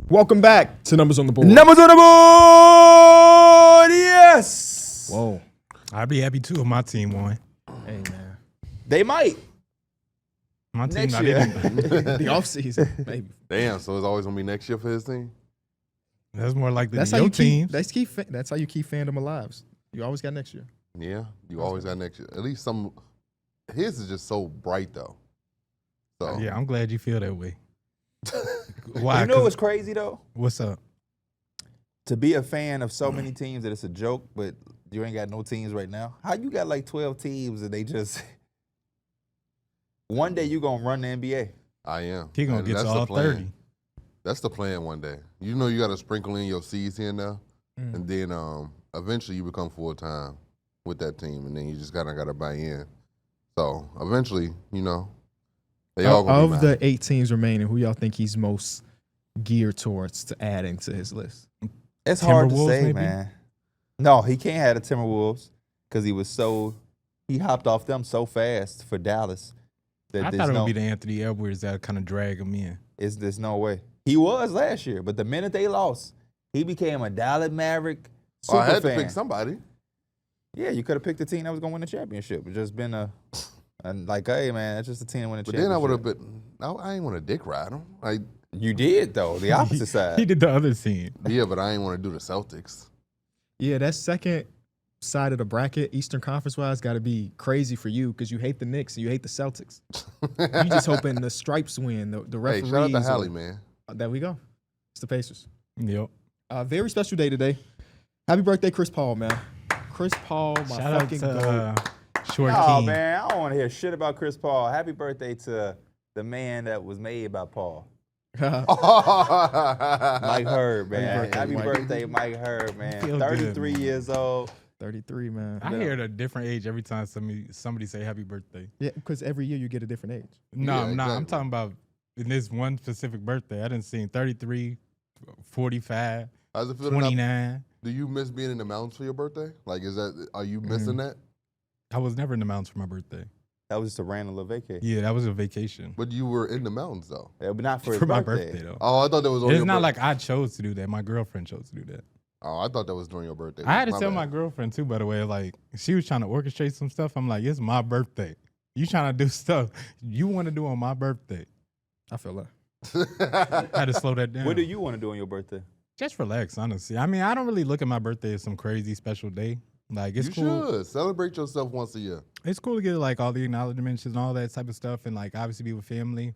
Welcome back to Numbers on the Board. Numbers on the board, yes. Whoa. I'd be happy too if my team won. Hey, man. They might. My team Next not year. even. The offseason, maybe. Damn, so it's always going to be next year for his team? That's more like That's how your you team. keep. That's how you keep fandom alive. You always got next year. Yeah, you always got next year. At least some. His is just so bright, though. So Yeah, I'm glad you feel that way. Why? You know 'Cause- what's crazy though? What's up? To be a fan of so many teams that it's a joke, but you ain't got no teams right now. How you got like 12 teams and they just one day you gonna run the NBA? I am. He gonna And get that's to the all plan. 30. That's the plan one day. You know you got to sprinkle in your seeds here and there. And then eventually you become full-time with that team. And then you just kind of got to buy in. So eventually, you know, they all going to be Of mine. the 8 teams remaining, who y'all think he's most geared towards to adding to his list? It's hard to Timberwolves, say, maybe? man. No, he can't have the Timberwolves because he hopped off them so fast for Dallas that I there's thought it no, would be the Anthony Edwards that kind of drag him in. there's no way. He was last year, but the minute they lost, he became a Dallas Maverick super I had fan. to pick somebody. Yeah, you could have picked the team that was going to win the championship. It's just been like, hey, man, it's just a team that win the But championship. then I would have been, I ain't want to dick ride him. Like, You did, though, the opposite side. He did the other team. yeah, but I ain't want to do the Celtics. Yeah, that second side of the bracket, Eastern Conference-wise, got to be crazy for you because you hate the Knicks and you hate the Celtics. You just hoping the Stripes win, the Hey, referees. shout out to or- Hallie, man. There we go. It's the Pacers. Yep. Very special day today. Happy birthday, Chris Paul, man. Chris Paul, my Shout out fucking to goat. Short Oh, King. man, I don't want to hear shit about Chris Paul. Happy birthday to the man that was made by Paul. Mike Hurd, man. Happy Happy birthday, Mike. birthday, Mike Hurd, man. Feel good, 33 man. years old. 33, man. I hear it a different age every time somebody say happy birthday. Yeah, because every year you get a different age. No, Yeah, I'm not. I'm exactly. talking about in this one specific birthday. I didn't see 33, 45, How's it feel? to not- 29. Do you miss being in the mountains for your birthday? Like, are you missing that? I was never in the mountains for my birthday. That was just a random little vacation. Yeah, that was a vacation. But you were in the mountains, though. Yeah, but not for his For my birthday. birthday, though. Oh, I thought that was on It's your not birthday. like I chose to do that. My girlfriend chose to do that. Oh, I thought that was during your birthday. I had to tell bad. my girlfriend too, by the way. Like, she was trying to orchestrate some stuff. I'm like, it's my birthday. You trying to do stuff you want to do on my birthday. I feel that. I had to slow that down. What do you want to do on your birthday? Just relax, honestly. I mean, I don't really look at my birthday as some crazy special day. Like, it's You cool. should celebrate yourself once a year. It's cool to get like all the acknowledgments and all that type of stuff, and like obviously be with family.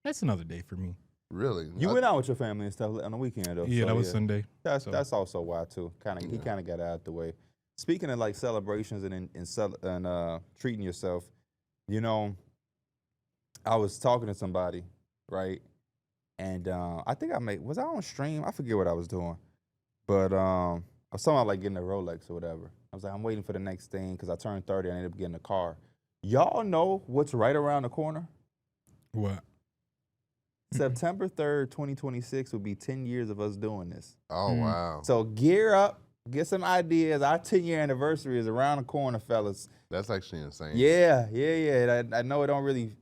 That's another day for me. Really? You went out with your family and stuff on the weekend, though. Yeah, so, that was Sunday. So- That's also why too. He kind of got out the way. Speaking of like celebrations and treating yourself, you know, I was talking to somebody, right? And I think was I on stream? I forget what I was doing, but I was talking about like getting a Rolex or whatever. I was like, I'm waiting for the next thing because I turned 30 and I ended up getting a car. Y'all know what's right around the corner? What? September 3rd, 2026 will be 10 years of us doing this. Oh, wow. So gear up, get some ideas. Our 10-year anniversary is around the corner, fellas. That's actually insane. Yeah. I know it don't really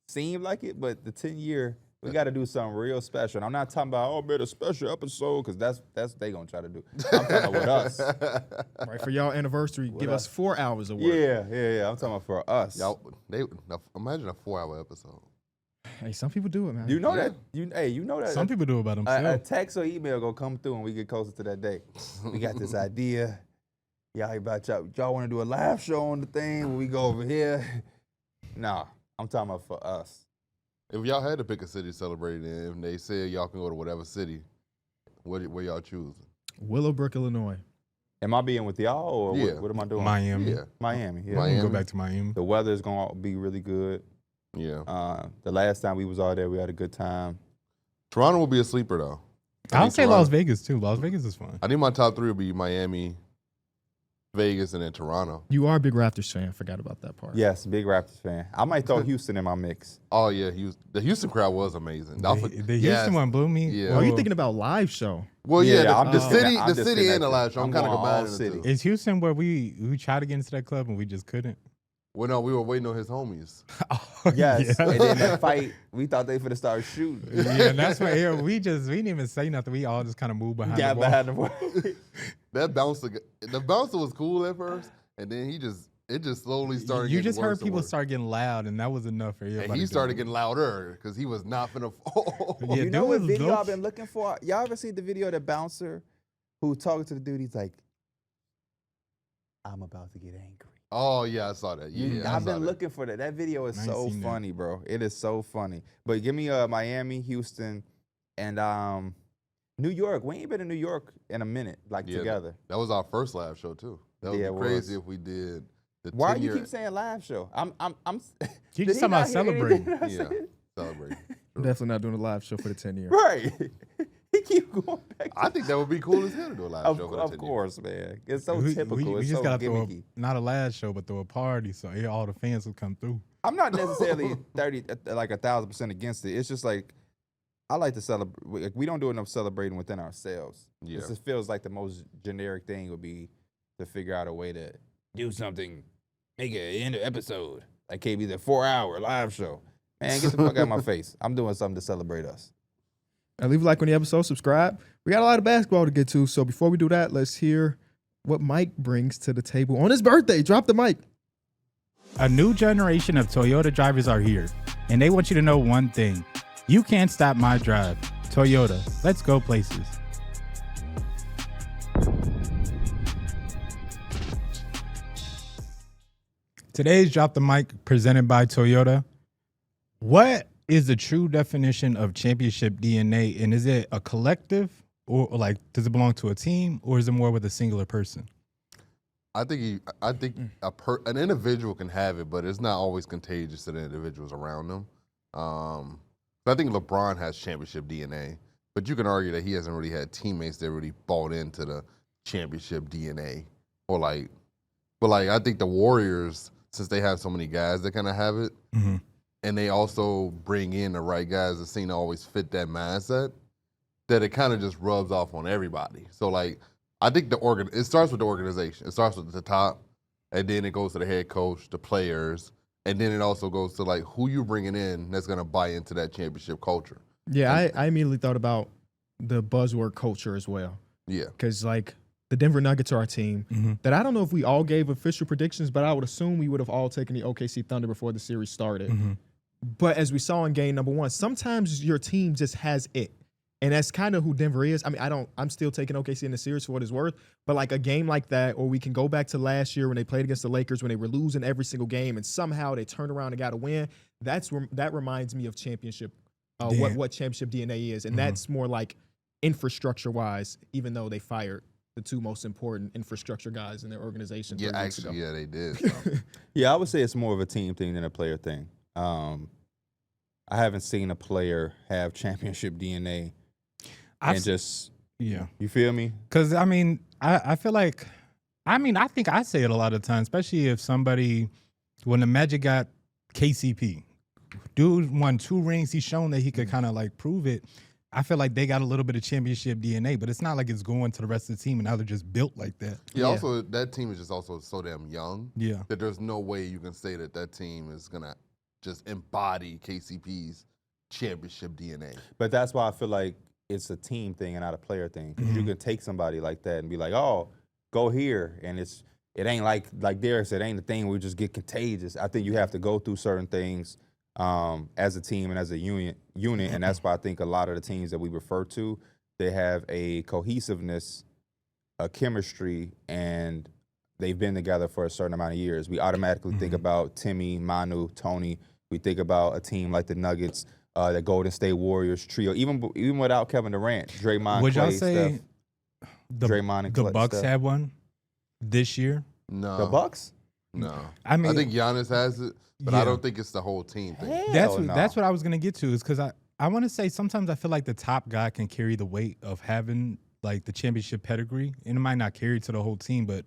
seem like it, but the 10-year, we got to do something real special. And I'm not talking about, oh, man, a special episode, because that's they going to try to do. I'm talking about with us. Right, for y'all anniversary, give us 4 hours of work. Yeah. I'm talking about for us. Now, imagine a 4-hour episode. Hey, some people do it, man. You know Yeah. that. You know that. Some people do it by a themselves. text or email gonna come through when we get closer to that day. We got this idea. Y'all want to do a live show on the thing when we go over here? Nah, I'm talking about for us. If y'all had to pick a city to celebrate in, and they said y'all can go to whatever city, where y'all choosing? Willowbrook, Illinois. Am I being with y'all or Yeah. what am I doing? Miami. Yeah. Miami. Yeah. We can Miami. go back to Miami. The weather is gonna be really good. Yeah. The last time we was all there, we had a good time. Toronto will be a sleeper, though. I'll think say Toronto- Las Vegas too. Las Vegas is fun. I think my top 3 would be Miami, Vegas, and then Toronto. You are a big Raptors fan. Forgot about that part. Yes, big Raptors fan. I might throw Houston in my mix. Oh, yeah. The Houston crowd was amazing. The Yes. Houston one blew me. Yeah. Oh, are you thinking about live show? Well, Yeah, yeah, I'm the just city, kidding. I'm the just city kidding. and the live show. I'm kind of going all combining the two. city. Is Houston where we tried to get into that club and we just couldn't? Well, no, we were waiting on his homies. Oh, Yes, yeah. and then that fight, we thought they finna start shooting. Yeah, and that's what here we didn't even say nothing. We all just kind of moved behind Got the ball. behind the ball. That the bouncer was cool at first, and then it just slowly started. You getting just heard worse and people worse. start getting loud, and that was enough for everybody. And he to- started getting louder because he was not finna fall. Yeah, You there know what was video no- I've been looking for? Y'all ever seen the video of the bouncer who talking to the dude? He's like, I'm about to get angry. Oh yeah, I saw that. Yeah, I've been looking for that. That video is I ain't so seen that. funny, bro. It is so funny. But give me Miami, Houston, and New York. We ain't been in New York in a minute, like Yeah, together. That was our first live show too. That would Yeah, be it crazy was. if we did. The Why do you 10-year keep saying live show? I'm. You did just he talking about not hear anything celebrating. that I Yeah, said? celebrating. I'm definitely not doing a live show for the 10 year. Right. He keep going back. I think that would be cool as hell to do a live show for the Of 10 years. course, man. It's so we, typical. We It's just so got to throw gimmicky. not a live show, but throw a party so all the fans will come through. I'm not necessarily 1,000% against it. It's just like I like to celebrate. We don't do enough celebrating within ourselves. Yeah. It just feels like the most generic thing would be to figure out a way to do something, make an end of episode. Like KB, the 4-hour live show. Man, get the fuck out of my face. I'm doing something to celebrate us. Leave a like on the episode, subscribe. We got a lot of basketball to get to, so before we do that, let's hear what Mike brings to the table on his birthday. Drop the mic. A new generation of Toyota drivers are here, and they want you to know one thing. You can't stop my drive. Toyota, let's go places. Today's Drop the Mic presented by Toyota. What is the true definition of championship DNA, and is it a collective or like does it belong to a team or is it more with a singular person? I think an individual can have it, but it's not always contagious to the individuals around them. I think LeBron has championship DNA, but you can argue that he hasn't really had teammates that really bought into the championship DNA. But I think the Warriors, since they have so many guys that kind of have it, and they also bring in the right guys that seem to always fit that mindset, that it kind of just rubs off on everybody. So like, I think it starts with the organization. It starts with the top, and then it goes to the head coach, the players, and then it also goes to like who you bringing in that's gonna buy into that championship culture. Yeah, I immediately thought about the buzzword culture as well. Yeah. Because, like, the Denver Nuggets are our team that I don't know if we all gave official predictions, but I would assume we would have all taken the OKC Thunder before the series started. But as we saw in game number 1, sometimes your team just has it. And that's kind of who Denver is. I mean, I'm still taking OKC in the series for what it's worth. But like a game like that, or we can go back to last year when they played against the Lakers, when they were losing every single game, and somehow they turned around and got a win. That reminds me of championship, what championship DNA is. And that's more like infrastructure-wise, even though they fired the two most important infrastructure guys in their organization 3 weeks ago. Yeah, they did. So. Yeah, I would say it's more of a team thing than a player thing. I haven't seen a player have championship DNA you feel me? Because, I mean, I feel like, I think I say it a lot of times, especially if when the Magic got KCP, dude won 2 rings, he's shown that he could kind of like prove it. I feel like they got a little bit of championship DNA, but it's not like it's going to the rest of the team and now they're just built like that. Yeah, also, that team is just also so damn young Yeah. that there's no way you can say that team is going to just embody KCP's championship DNA. But that's why I feel like it's a team thing and not a player thing. 'Cause you can take somebody like that and be like, oh, go here. And it ain't like Darrick said, it ain't a thing where we just get contagious. I think you have to go through certain things as a team and as a unit. And that's why I think a lot of the teams that we refer to, they have a cohesiveness, a chemistry, and they've been together for a certain amount of years. We automatically think about Timmy, Manu, Tony. We think about a team like the Nuggets, the Golden State Warriors trio. Even without Kevin Durant, Draymond, Would y'all Klay, say Steph, Draymond, and the Klay, Bucks Steph. had one this year? No. The Bucks? No. I mean, I think Giannis has it, but Yeah. I don't think it's the whole team thing. That's what I was gonna get to, is because I want to say sometimes I feel like the top guy can carry the weight of having like the championship pedigree, and it might not carry to the whole team, but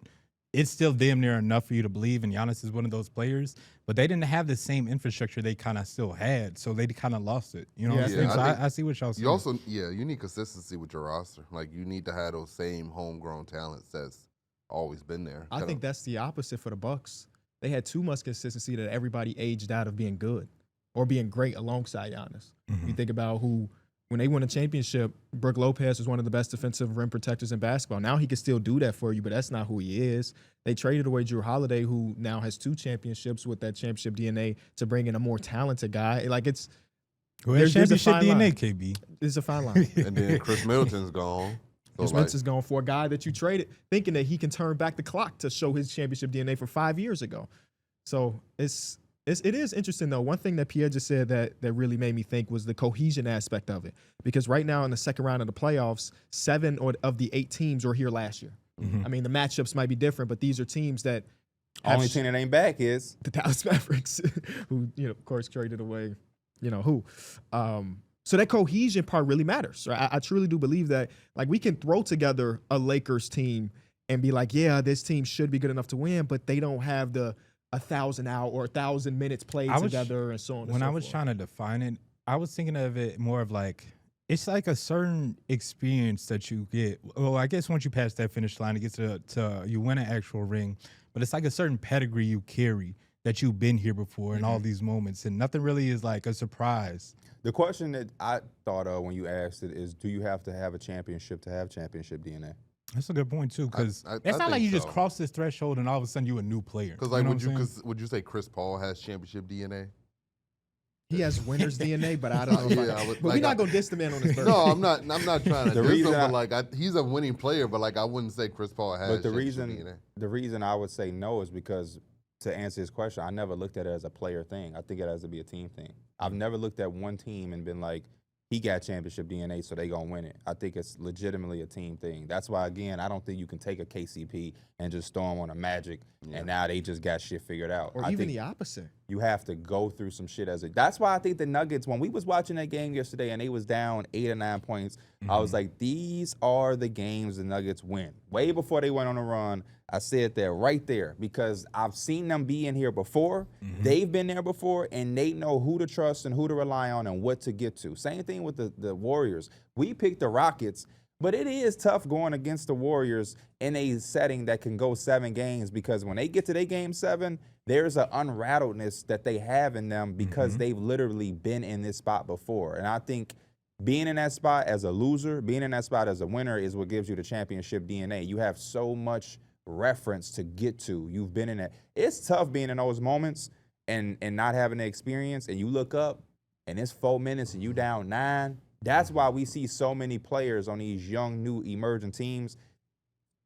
it's still damn near enough for you to believe. And Giannis is one of those players, but they didn't have the same infrastructure they kind of still had, so they kind of lost it. You know what I'm saying? So I see what y'all saying. You also, you need consistency with your roster. Like you need to have those same homegrown talents that's always been there. I think that's the opposite for the Bucks. they had too much consistency that everybody aged out of being good or being great alongside Giannis. You think about when they won a championship, Brook Lopez was one of the best defensive rim protectors in basketball. Now he can still do that for you, but that's not who he is. They traded away Drew Holiday, who now has 2 championships with that championship DNA, to bring in a more talented guy. Like there's championship DNA, KB. It's a fine line. And then Chris Middleton's gone. So Chris Middleton's gone for a guy that you traded, thinking that he can turn back the clock to show his championship DNA from 5 years ago. So it is interesting, though. One thing that Pierre just said that really made me think was the cohesion aspect of it. Because right now in the second round of the playoffs, 7 of the 8 teams were here last year. I mean, the matchups might be different, but these are teams that Only team that ain't back is the Dallas Mavericks, who, of course, traded away, who. So that cohesion part really matters. Right? I truly do believe that, like, we can throw together a Lakers team and be like, yeah, this team should be good enough to win, but they don't have the 1,000 out or 1,000 minutes played together and so on. When I was trying to define it, I was thinking of it more of like, it's like a certain experience that you get. Well, I guess once you pass that finish line, it gets to you win an actual ring, but it's like a certain pedigree you carry that you've been here before in all these moments, and nothing really is like a surprise. The question that I thought of when you asked it is, do you have to have a championship to have championship DNA? That's a good point too, because I it's not like think you just so. cross this threshold and all of a sudden you're a new player. Because like, know would you say Chris Paul has championship DNA? He has winner's DNA, but I don't know. But we're not gonna diss the man on his birthday. No, I'm not trying to. The diss reason him, but like, he's a winning player, but like, I wouldn't say Chris Paul has. But the championship reason I would say no is because, to answer his question, I never looked at it as a player thing. I think it has to be a team thing. I've never looked at one team and been like, he got championship DNA, so they gonna win it. I think it's legitimately a team thing. That's why, again, I don't think you can take a KCP and just throw him on a Magic, and now they just got shit figured out. Or even the opposite. You have to go through some shit that's why I think the Nuggets, when we was watching that game yesterday and they was down 8 or 9 points, I was like, these are the games the Nuggets win. Way before they went on a run, I said that right there, because I've seen them be in here before. They've been there before, and they know who to trust and who to rely on and what to get to. Same thing with the Warriors. We picked the Rockets, but it is tough going against the Warriors in a setting that can go 7 games, because when they get to their game 7, there's an unrattledness that they have in them because they've literally been in this spot before. And I think being in that spot as a loser, being in that spot as a winner is what gives you the championship DNA. You have so much reference to get to. You've been in it. It's tough being in those moments and not having the experience, and you look up and it's 4 minutes and you down 9. That's why we see so many players on these young, new, emerging teams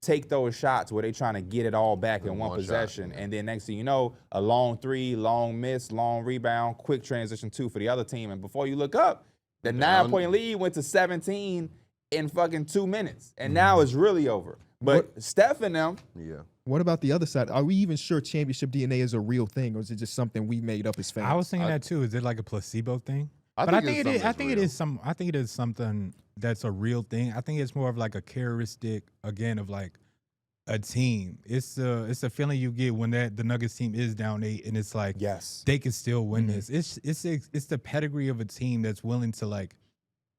take those shots where they're trying to get it all back in one possession. And then next thing you know, a long 3, long miss, long rebound, quick transition 2 for the other team. And before you look up, the 9-point lead went to 17 in fucking 2 minutes. And now it's really over. But Steph and them. Yeah. What about the other side? Are we even sure championship DNA is a real thing, or is it just something we made up as fans? I was thinking that too. Is it like a placebo thing? I think it is something that's a real thing. I think it's more of like a characteristic, again, of like a team. It's a feeling you get when the Nuggets team is down 8 and it's like, yes, they can still win this. It's the pedigree of a team that's willing to like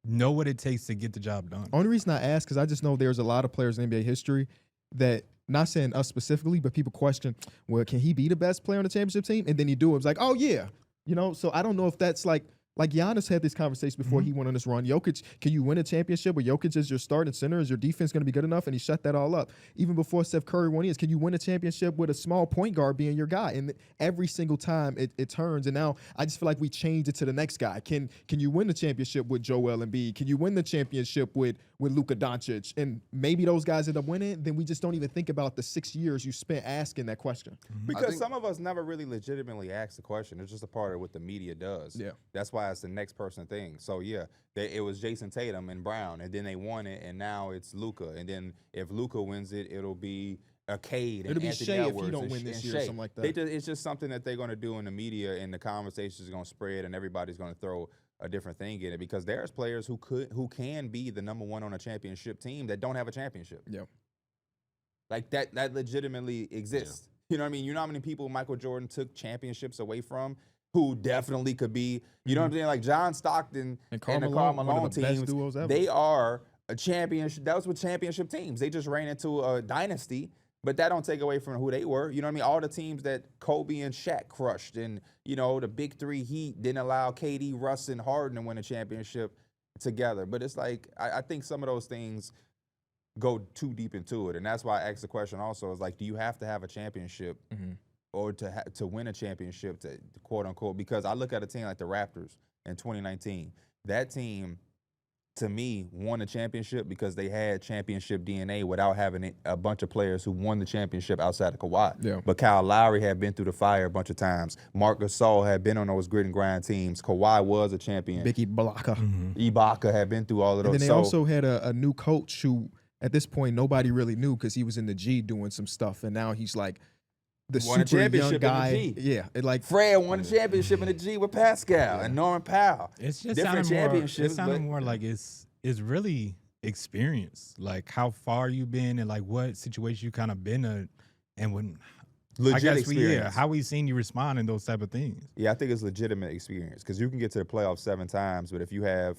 know what it takes to get the job done. Only reason I ask is I just know there's a lot of players in NBA history that, not saying us specifically, but people question, well, can he be the best player on the championship team? And then you do it. It's like, oh yeah, So I don't know if that's like Giannis had this conversation before he went on this run. Jokic, can you win a championship where Jokic is your starting center? Is your defense going to be good enough? And he shut that all up. Even before Steph Curry won his, can you win a championship with a small point guard being your guy? And every single time it turns. And now I just feel like we changed it to the next guy. Can you win the championship with Joel Embiid? Can you win the championship with Luka Doncic? And maybe those guys end up winning. Then we just don't even think about the 6 years you spent asking that question. Because some of us never really legitimately ask the question. It's just a part of what the media does. Yeah. That's why it's the next person thing. So yeah, it was Jason Tatum and Brown, and then they won it, and now it's Luka. And then if Luka wins it, it'll be a Cade and It'll be Anthony Shea Edwards if he don't and win this year, Shea. or something like that. It's just something that they're going to do in the media, and the conversation is going to spread, and everybody's going to throw a different thing in it, because there's players who can be the number 1 on a championship team that don't have a championship. Yeah. Like that legitimately exists. Yeah. You know what I mean? You know how many people Michael Jordan took championships away from who definitely could be, you know what I'm saying? Like John Stockton and the Karl Malone teams, they are a championship. That was with championship teams. They just ran into a dynasty, But that don't take away from who they were. You know what I mean? All the teams that Kobe and Shaq crushed, and the big three Heat didn't allow KD, Russ, and Harden to win a championship together. But it's like I think some of those things go too deep into it, and that's why I asked the question. Also, is like, do you have to have a championship or to win a championship to quote unquote? Because I look at a team like the Raptors in 2019. That team, to me, won a championship because they had championship DNA without having a bunch of players who won the championship outside of Kawhi. Yeah. But Kyle Lowry had been through the fire a bunch of times. Marc Gasol had been on those grit and grind teams. Kawhi was a champion. Big Ibaka. Ibaka had been through all of those. And then they also had a new coach who, at this point, nobody really knew because he was in the G doing some stuff, and now he's like the Won a super young championship in the guy. G. Yeah, Fred won the championship in the G with Pascal and Norman Powell. It's just different championships. It sounded more like it's really experience, like how far you've been and like what situation you kind of been in, and when Legit I guess experience. how we seen you respond in those type of things. Yeah, I think it's legitimate experience because you can get to the playoffs 7 times, but if you have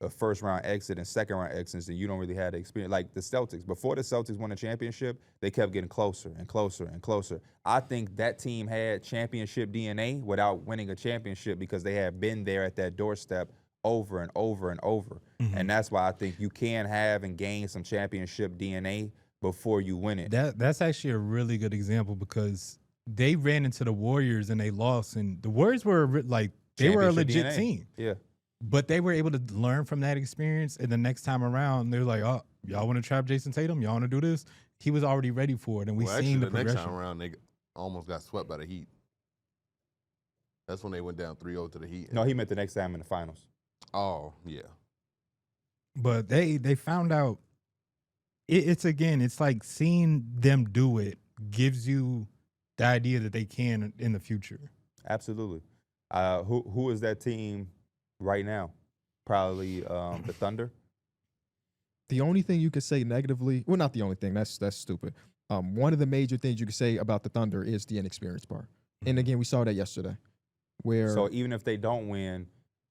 a first-round exit and second-round exits, then you don't really have the experience. Like the Celtics, before the Celtics won a championship, they kept getting closer and closer and closer. I think that team had championship DNA without winning a championship because they had been there at that doorstep over and over and over. And that's why I think you can have and gain some championship DNA before you win it. That's actually a really good example because they ran into the Warriors and they lost, and the Warriors were like they were a legit DNA. team. Yeah. But they were able to learn from that experience, and the next time around, they're like, "Oh, y'all want to trap Jason Tatum? Y'all want to do this?" He was already ready for it, and we seen the progression. Next time around, they almost got swept by the Heat. That's when they went down 3-0 to the Heat. No, he meant the next time in the finals. Oh, yeah. But they found out. It's like seeing them do it gives you the idea that they can in the future. Absolutely. Who is that team right now? Probably the Thunder. The only thing you could say negatively, well, not the only thing, that's stupid. One of the major things you could say about the Thunder is the inexperience part. And again, we saw that yesterday. Where So even if they don't win,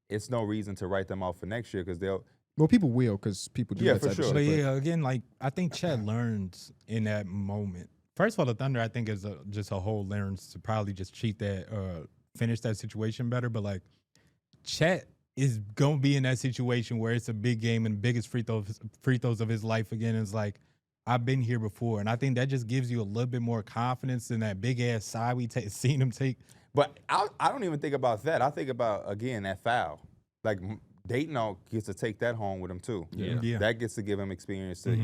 it's no reason to write them off for next year because they'll. well, people will because people do Yeah, that for type sure. of But shit. yeah, again, like I think Chet learns in that moment. First of all, the Thunder, I think, is just a whole learns to probably just cheat that, finish that situation better. But like, Chet is gonna be in that situation where it's a big game and biggest free throws of his life again. It's like I've been here before, and I think that just gives you a little bit more confidence in that big ass side we seen him take. But I don't even think about that. I think about, again, that foul. Like, Dayton gets to take that home with him, too. Yeah. That gets to give him experience to,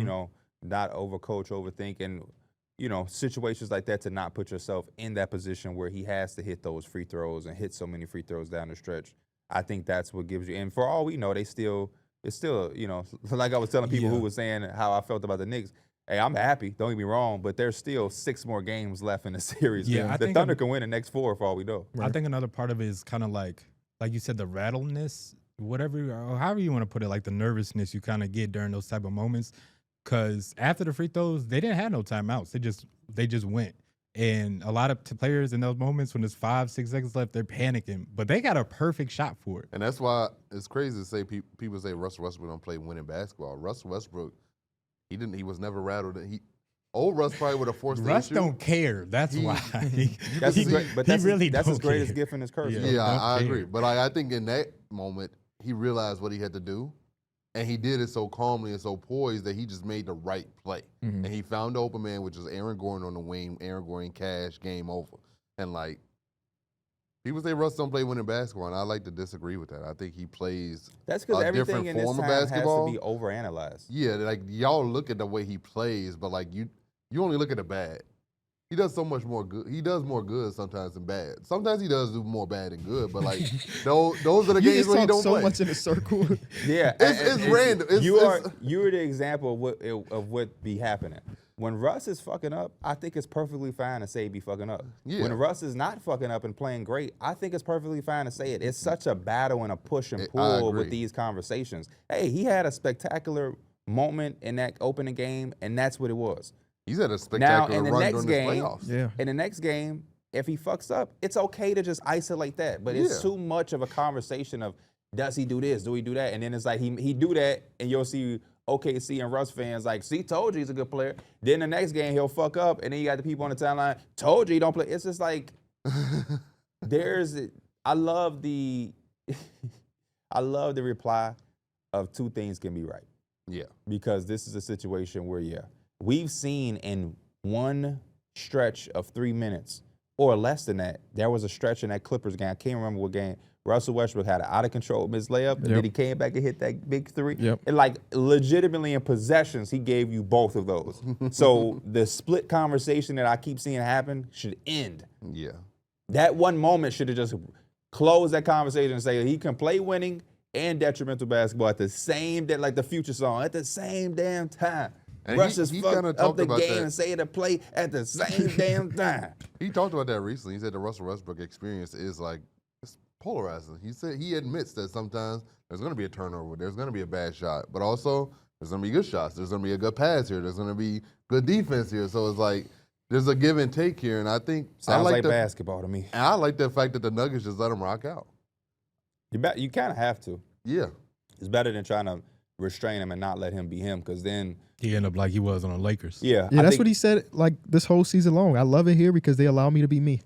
not overcoach, overthink, and, situations like that to not put yourself in that position where he has to hit those free throws and hit so many free throws down the stretch. I think that's what gives you. And for all we know, it's still, like I was telling people who was saying how I felt about the Knicks. Hey, I'm happy. Don't get me wrong, but there's still 6 more games left in the series. Yeah, I the think Thunder can win the next 4 for all we know. I think another part of it is kind of like you said, the rattleness, whatever, or however you want to put it, like the nervousness you kind of get during those type of moments. Because after the free throws, they didn't have no timeouts. They just went. And a lot of players in those moments when there's 5-6 seconds left, they're panicking. But they got a perfect shot for it. And that's why it's crazy to say people say Russell Westbrook don't play winning basketball. Russell Westbrook, he was never rattled. Old Russ probably would have forced the Russ issue. don't care. That's why. That's his care. greatest gift and his curse. Yeah. though. Yeah, don't I care. agree. But I think in that moment, he realized what he had to do, and he did it so calmly and so poised that he just made the right play. And he found the open man, which is Aaron Gordon on the wing. Aaron Gordon cash, game over. And like, people say Russ don't play winning basketball, and I like to disagree with that. I think he plays That's because a everything different in this form time of has to basketball. be overanalyzed. Yeah, like y'all look at the way he plays, but like you only look at the bad. He does so much more good. He does more good sometimes than bad. Sometimes he does do more bad than good, but like those are the You games just where he talk don't so play. much in a circle. Yeah, It's random. You are the example of what be happening. When Russ is fucking up, I think it's perfectly fine to say he be fucking up. Yeah. When Russ is not fucking up and playing great, I think it's perfectly fine to say it. It's such a battle and a push and I pull agree. with these conversations. Hey, he had a spectacular moment in that opening game, and that's what it was. He's had a Now, spectacular in the run next during game, the playoffs. Yeah. in the next game, if he fucks up, it's okay to just isolate that. But it's Yeah. too much of a conversation of, does he do this? Do he do that? And then it's like he do that, and you'll see OKC and Russ fans like, see, told you he's a good player. Then the next game he'll fuck up, and then you got the people on the timeline, told you he don't play. It's just like I love the reply of two things can be right. Yeah. Because this is a situation where, we've seen in one stretch of 3 minutes or less than that, there was a stretch in that Clippers game. I can't remember what game. Russell Westbrook had an out-of-control missed layup, and then he came back and hit that big three. Yep. And, like, legitimately in possessions, he gave you both of those. So the split conversation that I keep seeing happen should end. Yeah. That one moment should have just closed that conversation and say he can play winning and detrimental basketball at the same, like the Future song, at the same damn time. And Russ is he fucked kinda up talked the about game that. and say the play at the same damn time. He talked about that recently. He said the Russell Westbrook experience is like, it's polarizing. He said he admits that sometimes there's going to be a turnover, there's going to be a bad shot, but also there's going to be good shots, there's going to be a good pass here, there's going to be good defense here. So it's like there's a give and take here, and I think Sounds like basketball to me. And I like the fact that the Nuggets just let him rock out. You kind of have to. Yeah. It's better than trying to restrain him and not let him be him, because then He ended up like he was on the Lakers. Yeah, that's what he said like this whole season long. I love it here because they allow me to be me,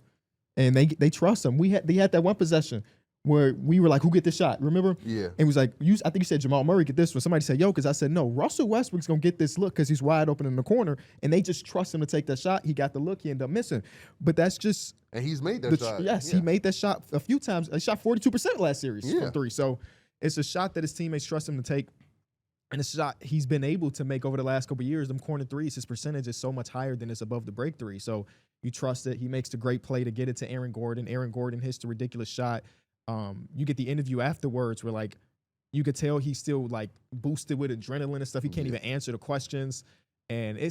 and they trust him. They had that one possession where we were like, "Who get this shot?" Remember? Yeah. And it was like, I think you said Jamal Murray get this one. Somebody said, "Yo," because I said no. Russell Westbrook's gonna get this look because he's wide open in the corner, and they just trust him to take that shot. He got the look. He ended up missing, but that's just. And he's made that shot. Yes, he made that shot a few times. He shot 42% last series from three. So it's a shot that his teammates trust him to take. And it's a shot he's been able to make over the last couple of years. Them corner threes, his percentage is so much higher than it's above the break three. So you trust it. He makes the great play to get it to Aaron Gordon. Aaron Gordon hits the ridiculous shot. You get the interview afterwards where, like, you could tell he's still, like, boosted with adrenaline and stuff. He can't even answer the questions. And it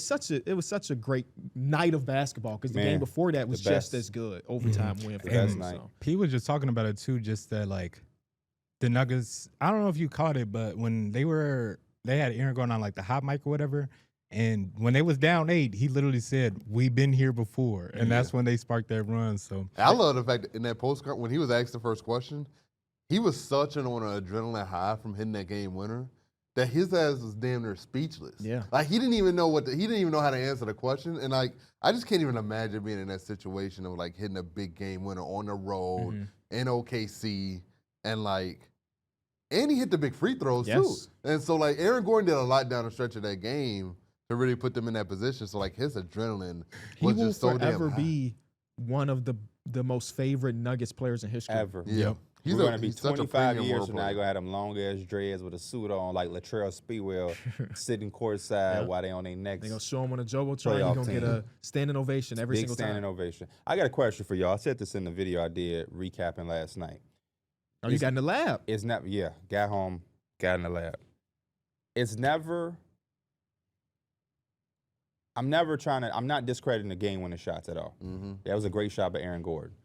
was such a great night of basketball because the game before that was just as good. Overtime win for the best night. He was just talking about it, too, just that, like, the Nuggets, I don't know if you caught it, but when they had Aaron going on like the hot mic or whatever, and when they was down 8, he literally said, "We've been here before," and that's when they sparked that run. So I love the fact that in that postcard when he was asked the first question, he was such on an adrenaline high from hitting that game winner that his ass was damn near speechless. Yeah, like he didn't even know how to answer the question, and like I just can't even imagine being in that situation of like hitting a big game winner on the road in OKC and like. And he hit the big free throws, too. And so, like, Aaron Gordon did a lot down the stretch of that game to really put them in that position. So, like, his adrenaline was just so damn high. He will forever be one of the most favorite Nuggets players in history. Ever. Yeah. We're going to be 25 years from now. You're going to have them long-ass dreads with a suit on, like Latrell Sprewell, sitting courtside while they on their necks. They're going to show him on a Jumbotron. You're going to get a standing ovation every single time. Big standing ovation. I got a question for y'all. I said this in the video I did recapping last night. Oh, you got in the lab. It's never, got home, got in the lab. I'm not discrediting the game-winning shots at all. That was a great shot by Aaron Gordon.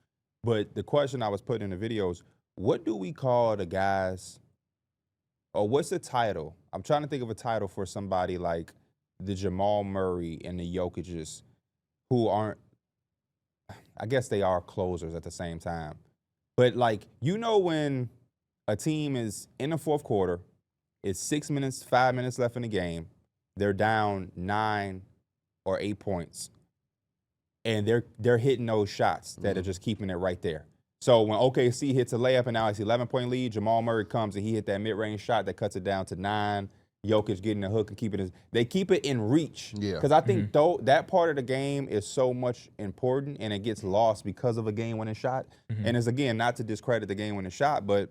But the question I was putting in the video is, what do we call the guys, or what's the title? I'm trying to think of a title for somebody like the Jamal Murray and the Jokic's who aren't, I guess they are closers at the same time. But, like, when a team is in the fourth quarter, it's 6 minutes, 5 minutes left in the game, they're down 9 or 8 points, and they're hitting those shots that are just keeping it right there. So when OKC hits a layup and now it's 11-point lead, Jamal Murray comes and he hit that mid-range shot that cuts it down to 9. Jokic getting the hook and they keep it in reach. Yeah. Because I think that part of the game is so much important and it gets lost because of a game-winning shot. And it's, again, not to discredit the game-winning shot, but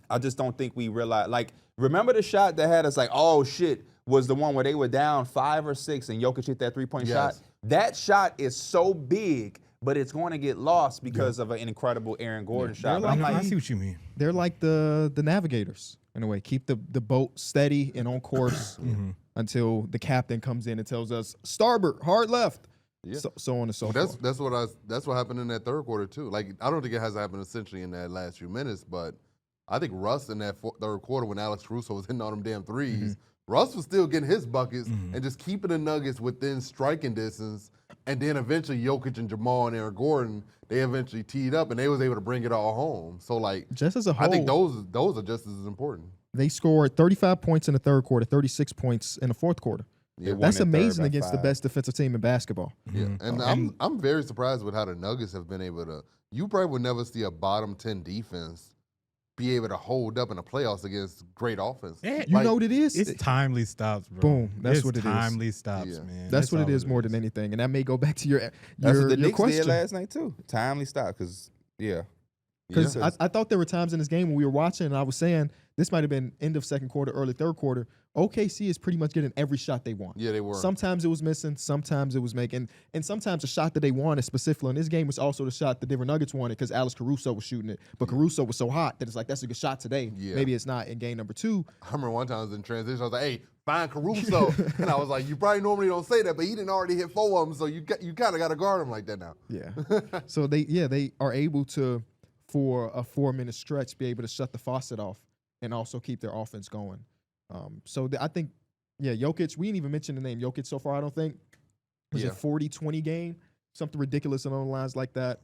I just don't think we realize. Like, remember the shot that had us like, oh, shit, was the one where they were down 5 or 6 and Jokic hit that three-point shot? That shot is so big, but it's going to get lost because of an incredible Aaron Gordon shot. I see what you mean. They're like the navigators in a way. Keep the boat steady and on course until the captain comes in and tells us starboard, hard left. Yeah. So on and so forth. That's what happened in that third quarter too. Like I don't think it has happened essentially in that last few minutes, but I think Russ in that third quarter when Alex Caruso was hitting all them damn threes, Russ was still getting his buckets and just keeping the Nuggets within striking distance. And then eventually Jokic and Jamal and Aaron Gordon, they eventually teed up and they was able to bring it all home. So like just as a whole, I think those are just as important. They scored 35 points in the third quarter, 36 points in the fourth quarter. Yeah, That's won their third amazing by against the 5. best defensive team in basketball. Yeah, and I'm very surprised with how the Nuggets have been able to. You probably would never see a bottom 10 defense be able to hold up in the playoffs against great offense. Yeah, You know what it is? It's timely stops, bro. Boom. That's It's what it is. timely stops, Yeah. man. That's what it all is more than anything. And that may go back to your That's what the Knicks question. did last night too. Timely stop, because Because I thought there were times in this game when we were watching and I was saying this might have been end of second quarter, early third quarter. OKC is pretty much getting every shot they want. Yeah, they were. Sometimes it was missing, sometimes it was making, and sometimes the shot that they wanted specifically in this game was also the shot the Denver Nuggets wanted because Alex Caruso was shooting it. But Caruso was so hot that it's like, that's a good shot today. Yeah. Maybe it's not in game number 2. I remember one time I was in transition. I was like, "Hey, find Caruso," and I was like, "You probably normally don't say that, but he didn't already hit 4 of them, so you kind of got to guard him like that now." Yeah. So they are able to, for a 4-minute stretch, be able to shut the faucet off and also keep their offense going. I think, Jokic, we didn't even mention the name Jokic so far, I don't think. Was it 40-20 game? Something ridiculous along the lines like that.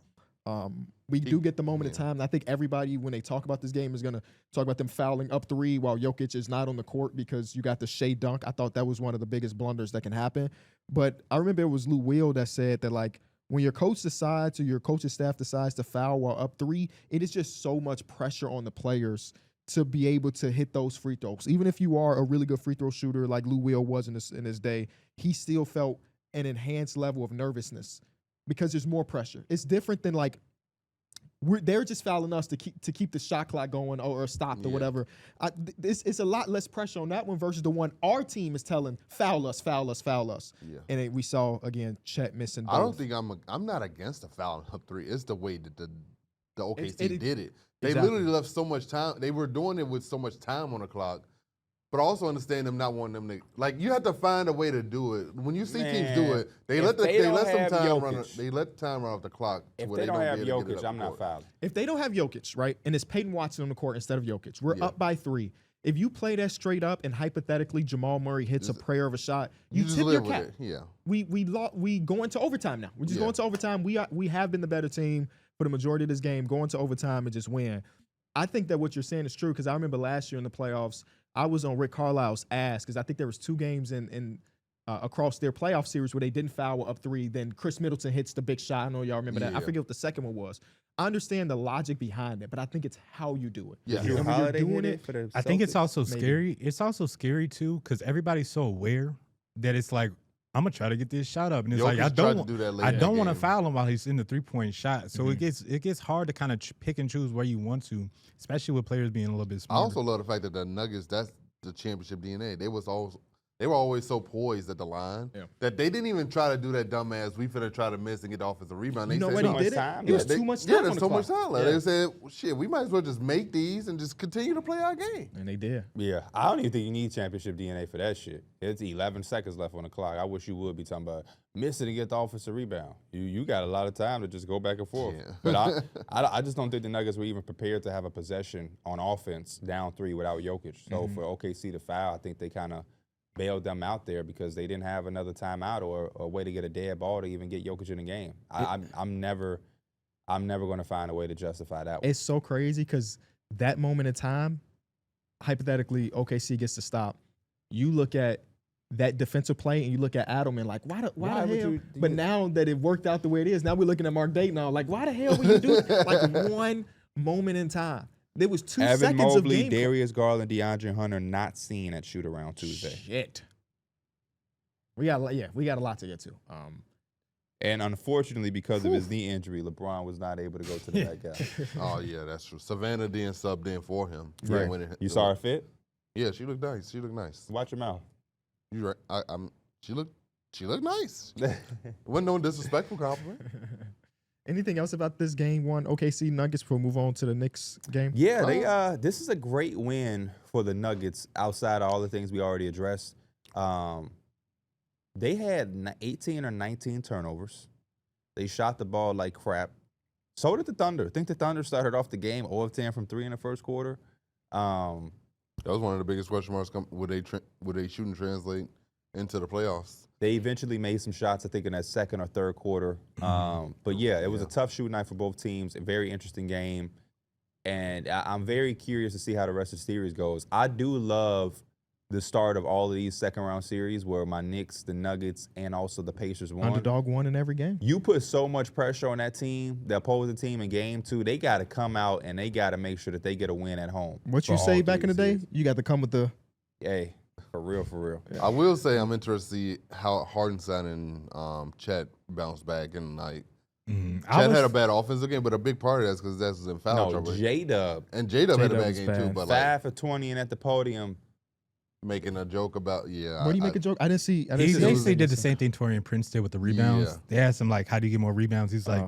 We do get the moment of time. And I think everybody, when they talk about this game, is going to talk about them fouling up 3 while Jokic is not on the court because you got the Shea dunk. I thought that was one of the biggest blunders that can happen. But I remember it was Lou Will that said that, like, when your coach decides or your coaching staff decides to foul while up 3, it is just so much pressure on the players to be able to hit those free throws. Even if you are a really good free throw shooter like Lou Will was in his day, he still felt an enhanced level of nervousness because there's more pressure. It's different than like they're just fouling us to keep the shot clock going or stopped or whatever. It's a lot less pressure on that one versus the one our team is telling foul us, foul us, foul us. Yeah. And we saw again Chet missing both. I don't think I'm not against the foul up 3. It's the way that the OKC did it. They literally left so much time. They were doing it with so much time on the clock, but also understand them not wanting them to, like, you have to find a way to do it. When you see teams do it, they let time run off the clock. If they don't have Jokic, I'm not fouling. If they don't have Jokic, right, and it's Peyton Watson on the court instead of Jokic, we're up by 3. If you play that straight up and hypothetically Jamal Murray hits a prayer of a shot, you tip your cap. Yeah. We go into overtime now. We just go into overtime. We have been the better team for the majority of this game, go into overtime and just win. I think that what you're saying is true because I remember last year in the playoffs, I was on Rick Carlisle's ass because I think there was 2 games in across their playoff series where they didn't foul up 3. Then Chris Middleton hits the big shot. I know y'all remember that. I forget what the second one was. I understand the logic behind it, but I think it's how you do it. Yeah. And when you're doing it, for the I think it's Celtics? also scary. It's also scary too because everybody's so aware that it's like, I'm gonna try to get this shot up, and it's like I don't want to foul him while he's in the 3-point shot. So it gets hard to kind of pick and choose where you want to, especially with players being a little bit smarter. I also love the fact that the Nuggets, that's the championship DNA. They were always so poised at the line that they didn't even try to do that dumbass, we finna try to miss and get the offensive rebound. They you know said, what he did? It was too much time. Yeah, there's so much time left. They said, well, shit, we might as well just make these and just continue to play our game. And they did. Yeah, I don't even think you need championship DNA for that shit. It's 11 seconds left on the clock. I wish you would be talking about miss it and get the offensive rebound. You got a lot of time to just go back and forth. Yeah. But I just don't think the Nuggets were even prepared to have a possession on offense down 3 without Jokic. So for OKC to foul, I think they kind of bailed them out there because they didn't have another timeout or a way to get a dead ball to even get Jokic in the game. I'm never going to find a way to justify that one. It's so crazy because that moment in time, hypothetically, OKC gets to stop. You look at that defensive play and you look at Adelman like, why the hell? But now that it worked out the way it is, now we're looking at Mark Dayton now like, why the hell would you do it? Like one moment in time. There was 2 Evan seconds Mobley, of game. Darius Garland, DeAndre Hunter not seen at shoot around Tuesday. Shit. We got a lot to get to. And unfortunately, because of his knee injury, LeBron was not able to go to the nightcap. Oh yeah, that's true. Savannah didn't sub in for him. Right. You saw her fit? Yeah, she looked nice. She looked nice. Watch your mouth. You right? She looked nice. Wasn't no disrespectful compliment. Anything else about this game 1 OKC Nuggets before we move on to the Knicks game? Yeah, this is a great win for the Nuggets outside of all the things we already addressed. They had 18 or 19 turnovers. They shot the ball like crap. So did the Thunder. I think the Thunder started off the game 0 of 10 from 3 in the first quarter. That was one of the biggest question marks. Would they shoot and translate into the playoffs? They eventually made some shots, I think, in that second or third quarter. But yeah, it was a tough shooting night for both teams. A very interesting game. And I'm very curious to see how the rest of the series goes. I do love the start of all of these second-round series where my Knicks, the Nuggets, and also the Pacers won. Underdog won in every game. You put so much pressure on that team, the opposing team in game 2, they got to come out and they got to make sure that they get a win at home. What you say back in the day? You got to come with the... Hey, for real, for real. I will say I'm interested to see how Hartenstein and Chet bounce back. And, like, Chet had a bad offensive game, but a big part of that's because that's in foul trouble. J-Dub. And J-Dub had a bad J-Dub's game, too. bad. But 5 for 20 and at the podium. making a joke about, What do you make a joke? I didn't see. He basically did the same thing Torian Prince did with the rebounds. Yeah. They asked him, like, how do you get more rebounds? He's like,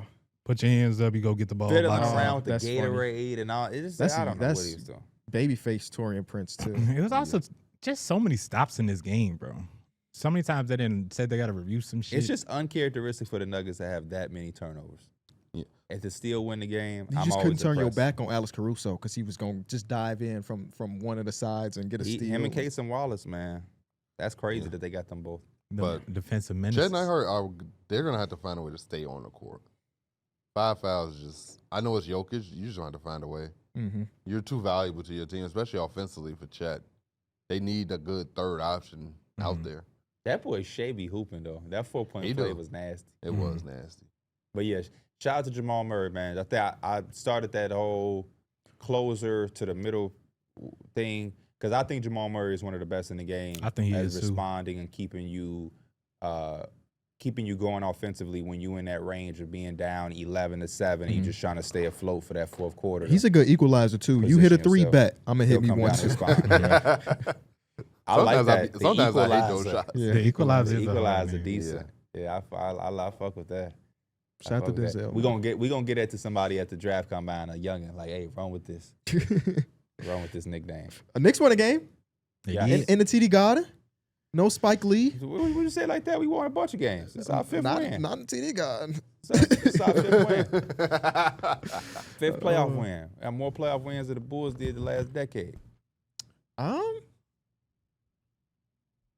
put your hands up, you go get the ball. Fiddling box around out. with the That's funny. Gatorade and all. It's just, That's- I don't know what that's- he was doing. Babyface Torian Prince too. It was also just so many stops in this game, bro. So many times they didn't say they got to review some shit. It's just uncharacteristic for the Nuggets to have that many turnovers. Yeah. And to still win the game, You I'm just couldn't always turn your impressed. back on Alex Caruso because he was going to just dive in from one of the sides and get a steal. Him and Case and Wallace, man. That's crazy that they got them both. the but defensive menace. Chet and I heard they're going to have to find a way to stay on the court. 5 fouls is just, I know it's Jokic. You just have to find a way. Mm-hmm. You're too valuable to your team, especially offensively for Chet. They need a good third option out there. That boy Shea be hooping, though. That 4-point He play do. was nasty. It was nasty. But yeah, shout out to Jamal Murray, man. I think I started that whole closer to the middle thing because I think Jamal Murray is one of the best in the game. I think he at is, too. responding and keeping you going offensively when you in that range of being down 11-7 and you just trying to stay afloat for that fourth quarter. He's a good equalizer too. You hit a Position 3 yourself. bet, I'm gonna hit He'll me come one down too. and respond. I like Sometimes that. The sometimes I hate those equalizer. shots. Yeah. The equalizer The is a hard equalizer man. decent. Yeah, I fuck with that. Shout out to Fuck with that. Denzel. We gonna get that to somebody at the draft combine, a youngin, like, hey, run with this. Run with this nickname. Knicks won a game Yeah. in the TD Garden. No Spike Lee. What you say like that? We won a bunch of games. It's our fifth win. Not in TD Garden. It's our fifth win. Fifth playoff win. And more playoff wins than the Bulls did the last decade.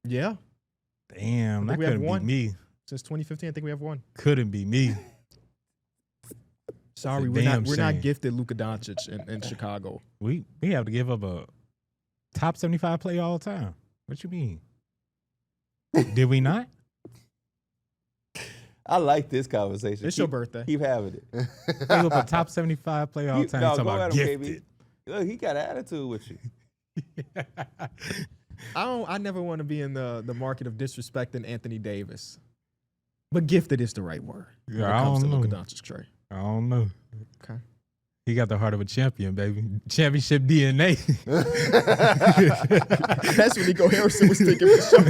Yeah. Damn, I think that we have couldn't one. be me. Since 2015, I think we have one. Couldn't be me. Sorry, a we're damn not shame. gifted Luka Doncic in Chicago. We have to give up a top 75 player all the time. What you mean? Did we not? I like this conversation. It's your birthday. Keep having it. Give up a top 75 player all the time. No, Talking go about at him, gifted. KB. Look, he got an attitude with you. I never want to be in the market of disrespecting Anthony Davis. But gifted is the right word when Yeah, it I comes to don't Luka know. Doncic, Trey. I don't know. Okay. He got the heart of a champion, baby. Championship DNA. That's what Nico Harrison was thinking for sure.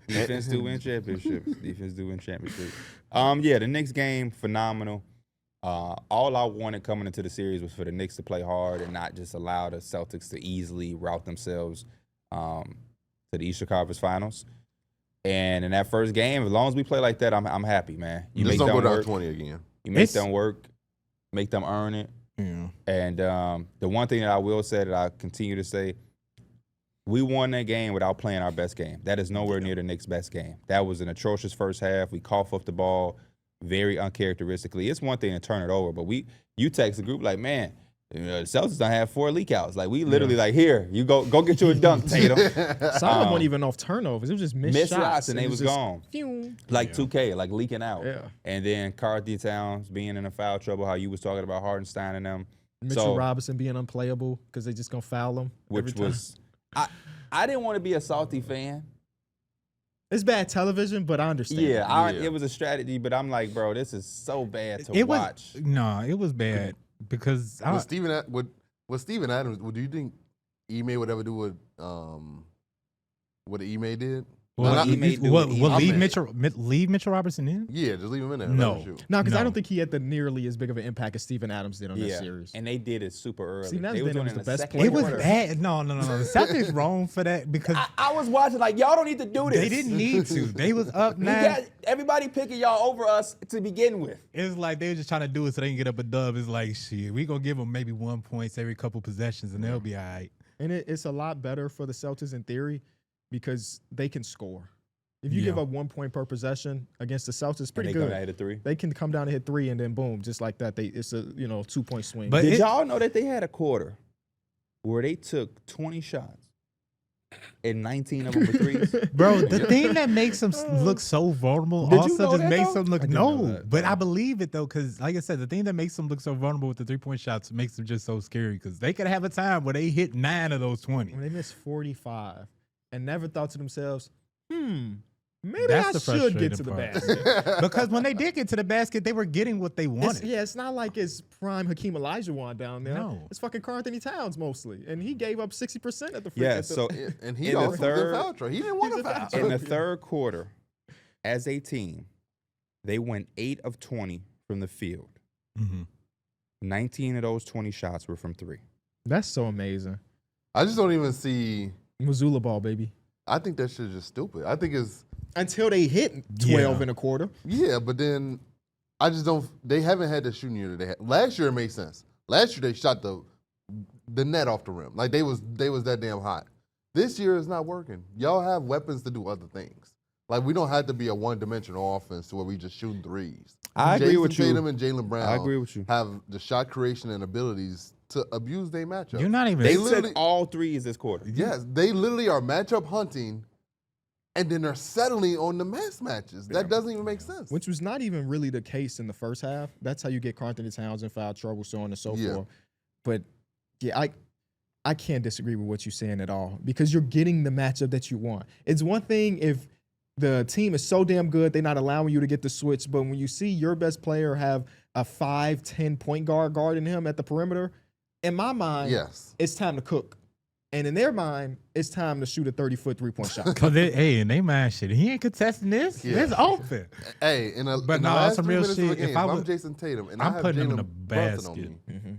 Defense do win championships. Defense do win championships. Yeah, the Knicks game, phenomenal. All I wanted coming into the series was for the Knicks to play hard and not just allow the Celtics to easily route themselves to the Eastern Conference Finals. And in that first game, as long as we play like that, I'm happy, man. You Just make don't go them down work. 20 again. You make It's- them work. Make them earn it. Yeah. And the one thing that I will say that I continue to say, we won that game without playing our best game. That is nowhere near the Knicks' best game. That was an atrocious first half. We cough up the ball very uncharacteristically. It's one thing to turn it over, but you text the group like, man, the Celtics don't have 4 leak outs. Like, we literally like, here, you go get you a dunk, Tatum. Some of them weren't even off turnovers. It was just missed shots and It they was just gone. phew. Like 2K, like leaking out. Yeah. And then Carthy Towns being in a foul trouble, how you was talking about Hardenstein and them. Mitchell So- Robinson being unplayable because they just gonna foul him. every Which time. was, I didn't want to be a salty fan. It's bad television, but I understand. Yeah, Yeah. it was a strategy, but I'm like, bro, this is so bad to It watch. it was bad because Would Steven Adams, do you think Ime would ever do what Ime did? Well, What he may do with will Ime. leave Mitchell Robertson in? Yeah, just leave him in there. No. Let him shoot. No, because I No. don't think he had the nearly as big of an impact as Steven Adams did on that Yeah, series. and they did it super early. Steven Adams They was did it doing was in the the best second player. It was quarter. bad. No. The Celtics wrong for that because I was watching like, y'all don't need to do this. they didn't need to. They was up You 9. got everybody picking y'all over us to begin with. It's like they were just trying to do it so they can get up a dub. It's like, shit, we gonna give them maybe 1 point every couple possessions and they'll be all right. And it's a lot better for the Celtics in theory because they can score. If you give up 1 point per possession against the Celtics, it's pretty and they good. come down to 3. They can come down and hit 3, and then boom, just like that. It's a 2-point swing. But Did y'all know that they had a quarter where they took 20 shots and 19 of them were threes? Bro, the thing that makes them look so vulnerable Did you also know just that, makes though? them look I didn't know no. that, But no. I believe it though, because like I said, the thing that makes them look so vulnerable with the 3-point shots makes them just so scary. Because they could have a time where they hit 9 of those 20. when they missed 45 and never thought to themselves, maybe That's I the should get to the frustrating basket. Because when they did get to the basket, they were getting what they wanted. It's not like it's prime Hakeem Olajuwon down there. No. It's fucking Karl Anthony Towns mostly, and he gave up 60% at the free. Yeah, at the- so And he In the also third- did foul trouble. He didn't want He's to a foul. foul in the trouble. third quarter, as a team, they went 8 of 20 from the field. Mhm. 19 of those 20 shots were from 3. that's so amazing. I just don't even see. Missoula ball, baby. I think that shit is just stupid. I think it's Until they hit 12 Yeah. and a quarter. yeah, but then I just don't. They haven't had the shooting year that they had last year. It made sense. Last year they shot the net off the rim. Like they was that damn hot. This year is not working. Y'all have weapons to do other things. Like we don't have to be a one-dimensional offense to where we just shooting threes. I agree with you. Tatum and Jaylen Brown. I agree with you. Have the shot creation and abilities to abuse their matchup. You're not even. They literally- took all threes this quarter. Yes, they literally are matchup hunting, and then they're settling on the matches. That doesn't even make sense. Which was not even really the case in the first half. That's how you get Karl Anthony Towns in foul trouble, so on and so Yeah. forth. But yeah, I can't disagree with what you're saying at all because you're getting the matchup that you want. It's one thing if the team is so damn good, they're not allowing you to get the switch. But when you see your best player have a 5'10" point guard guarding him at the perimeter, in my mind, Yes. it's time to cook. And in their mind, it's time to shoot a 30-foot three-point shot. Cause hey, and they mind shit. He ain't contesting this. Yeah. It's open. Hey, in, But in no, the last some 3 real minutes of the shit, if game, I if I'm would- Jason Tatum and I'm I have putting him in Jalen a Brunson on basket. me,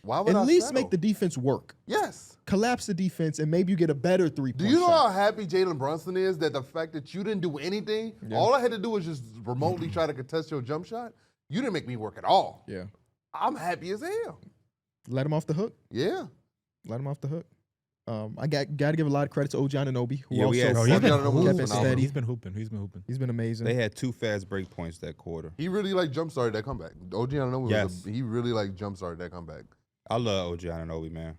why would At I least settle? make the defense work. Yes. Collapse the defense, and maybe you get a better Do three-point you know shot. how happy Jalen Brunson is that the fact that you didn't do anything, all I had to do was just remotely try to contest your jump shot? You didn't make me work at all. Yeah. I'm happy as hell. Let him off the hook. Yeah. Let him off the hook. I got to give a lot of credit to OG Anunoby, who Yeah, we also had Bro, he's he's been Kept it hooping. steady. He's been hooping. he's been amazing. They had 2 fast break points that quarter. He really like jump started that comeback. OG Anunoby Yes. he really like jump started that comeback. I love OG Anunoby, man.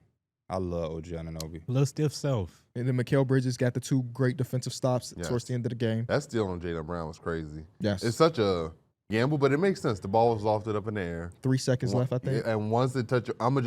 I love OG Anunoby. Little stiff self. And then Mikal Bridges got the 2 great defensive stops Yes. towards the end of the game. That steal on Jaylen Brown was crazy. Yes. It's such a gamble, but it makes sense. The ball was lofted up in the air. 3 seconds left, I think. And once it touch, I'm gonna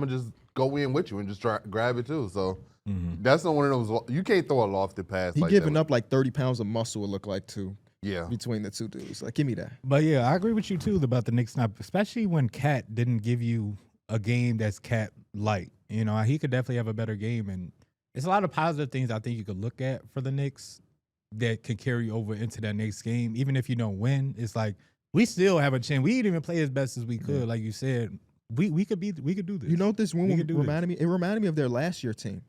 just go in with you and just try grab it too. So that's not one of those. You can't throw a lofted pass. He like giving that. up like 30 pounds of muscle, it looked like, too, Yeah. between the 2 dudes. Like, give me that. But yeah, I agree with you too about the Knicks not, especially when Cat didn't give you a game that's Cat light. You know, he could definitely have a better game, and it's a lot of positive things I think you could look at for the Knicks that can carry over into that next game. Even if you don't win, it's like we still have a chance. We didn't even play as best as we could, like you said. We could do this. You know what this We win could do reminded me? It reminded me of their last year team.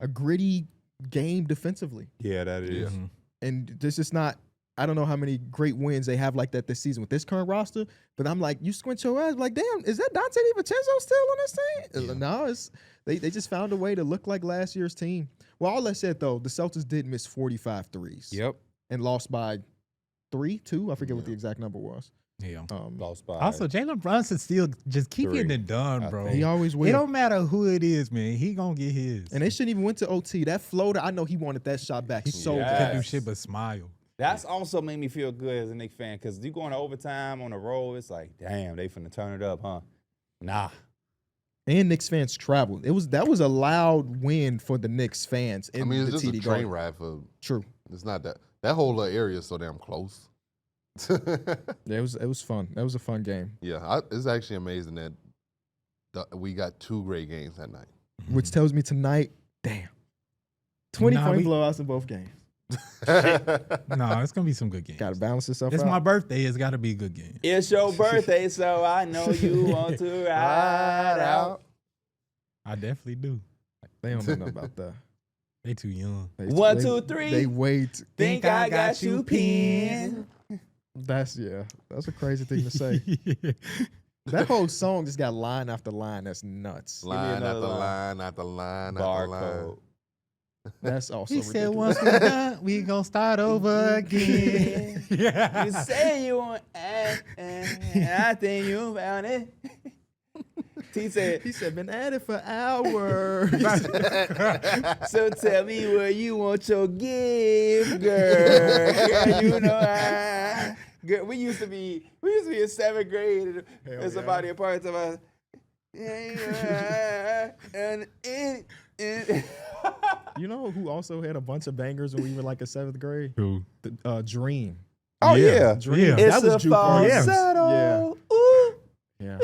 A gritty game defensively. Yeah, that is. Mhm. And this is not, I don't know how many great wins they have like that this season with this current roster, but I'm like, you squint your eyes, like, damn, is that Dante DiVincenzo still on this team? Yeah. No, it's they just found a way to look like last year's team. Well, all that said, though, the Celtics did miss 45 threes. Yep. And lost by 2. I forget what the exact number was. Yeah. Lost by. Also, Jalen Brunson still just keep 3, getting it done, I bro. think. He always will. It don't matter who it is, man. He gonna get his. And they shouldn't even went to OT. That floater, I know he wanted that shot back so Yeah. can't bad. do Yes. shit but smile. That's also made me feel good as a Knicks fan because you going to overtime on the road, it's like, damn, they finna turn it up, huh? Nah. And Knicks fans traveled. That was a loud win for the Knicks fans in I mean, it's the just a TD train Garden. ride for. True. It's not that whole area is so damn close. Yeah, it was fun. That was a fun game, Yeah, it's actually amazing that we got 2 great games that night. which tells me tonight, damn, 20-point we- blowouts in both games. No, it's gonna be some good games. Got to balance itself It's out. my birthday. It's got to be a good game. It's your birthday, so I know you want to ride out. I definitely do. They don't know nothing about that. They too young. They, 1, they- 2, 3. They wait. Think I got you pinned. That's a crazy thing to say. That whole song just got line after line. That's nuts. Line another after line. line after line after line. Barcode. That's also He said ridiculous. once we're done, we gonna start over again. You say you want I think you found it. He said, been at it for hours. so tell me where you want your gift, girl. Girl, you know girl, we used to be in 7th grade and somebody apart to us. You know who also had a bunch of bangers when we were like in 7th grade? Who? Dream. Oh yeah. Dream. Yeah. It's That was a jukebox. falsetto. Ooh. Yeah.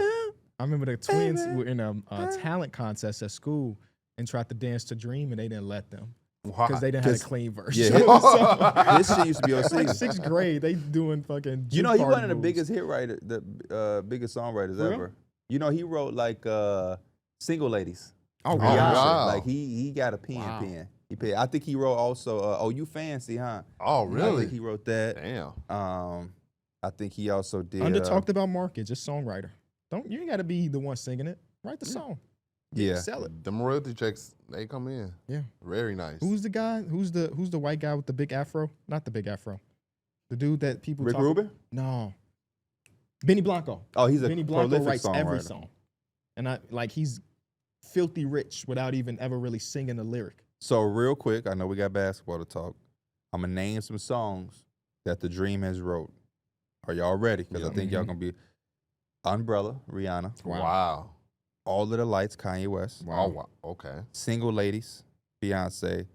I remember the twins were in a talent contest at school and tried to dance to Dream, and they didn't let them because they didn't have a clean version. Yeah. So, This shit used to be on like singing. 6th grade, they doing fucking. You know, juke he party one of the moves. biggest hit writer, the biggest songwriters For real? ever. You know, he wrote like "Single Ladies." Oh, Beyonce. wow. wow. Like he got a pen. I think he wrote also. Oh, You Fancy, huh? Oh, I really? think he wrote that. Damn. I think he also did. Under talked about market, just songwriter. You ain't got to be the one singing it. Write the song. Yeah. Sell it. Them royalty checks, they come in. Yeah. Very nice. Who's the guy? Who's the white guy with the big afro? Not the big afro. The dude that people Rick talk Rubin? No. Benny Blanco. Oh, he's a Benny Blanco prolific writes every songwriter. song. And he's filthy rich without even ever really singing a lyric. So real quick, I know we got basketball to talk. I'm gonna name some songs that the Dream has wrote. Are y'all ready? Because I think y'all gonna be Umbrella, Rihanna. Wow. All of the Lights, Kanye West. Oh, wow. Okay. Single Ladies, Beyonce.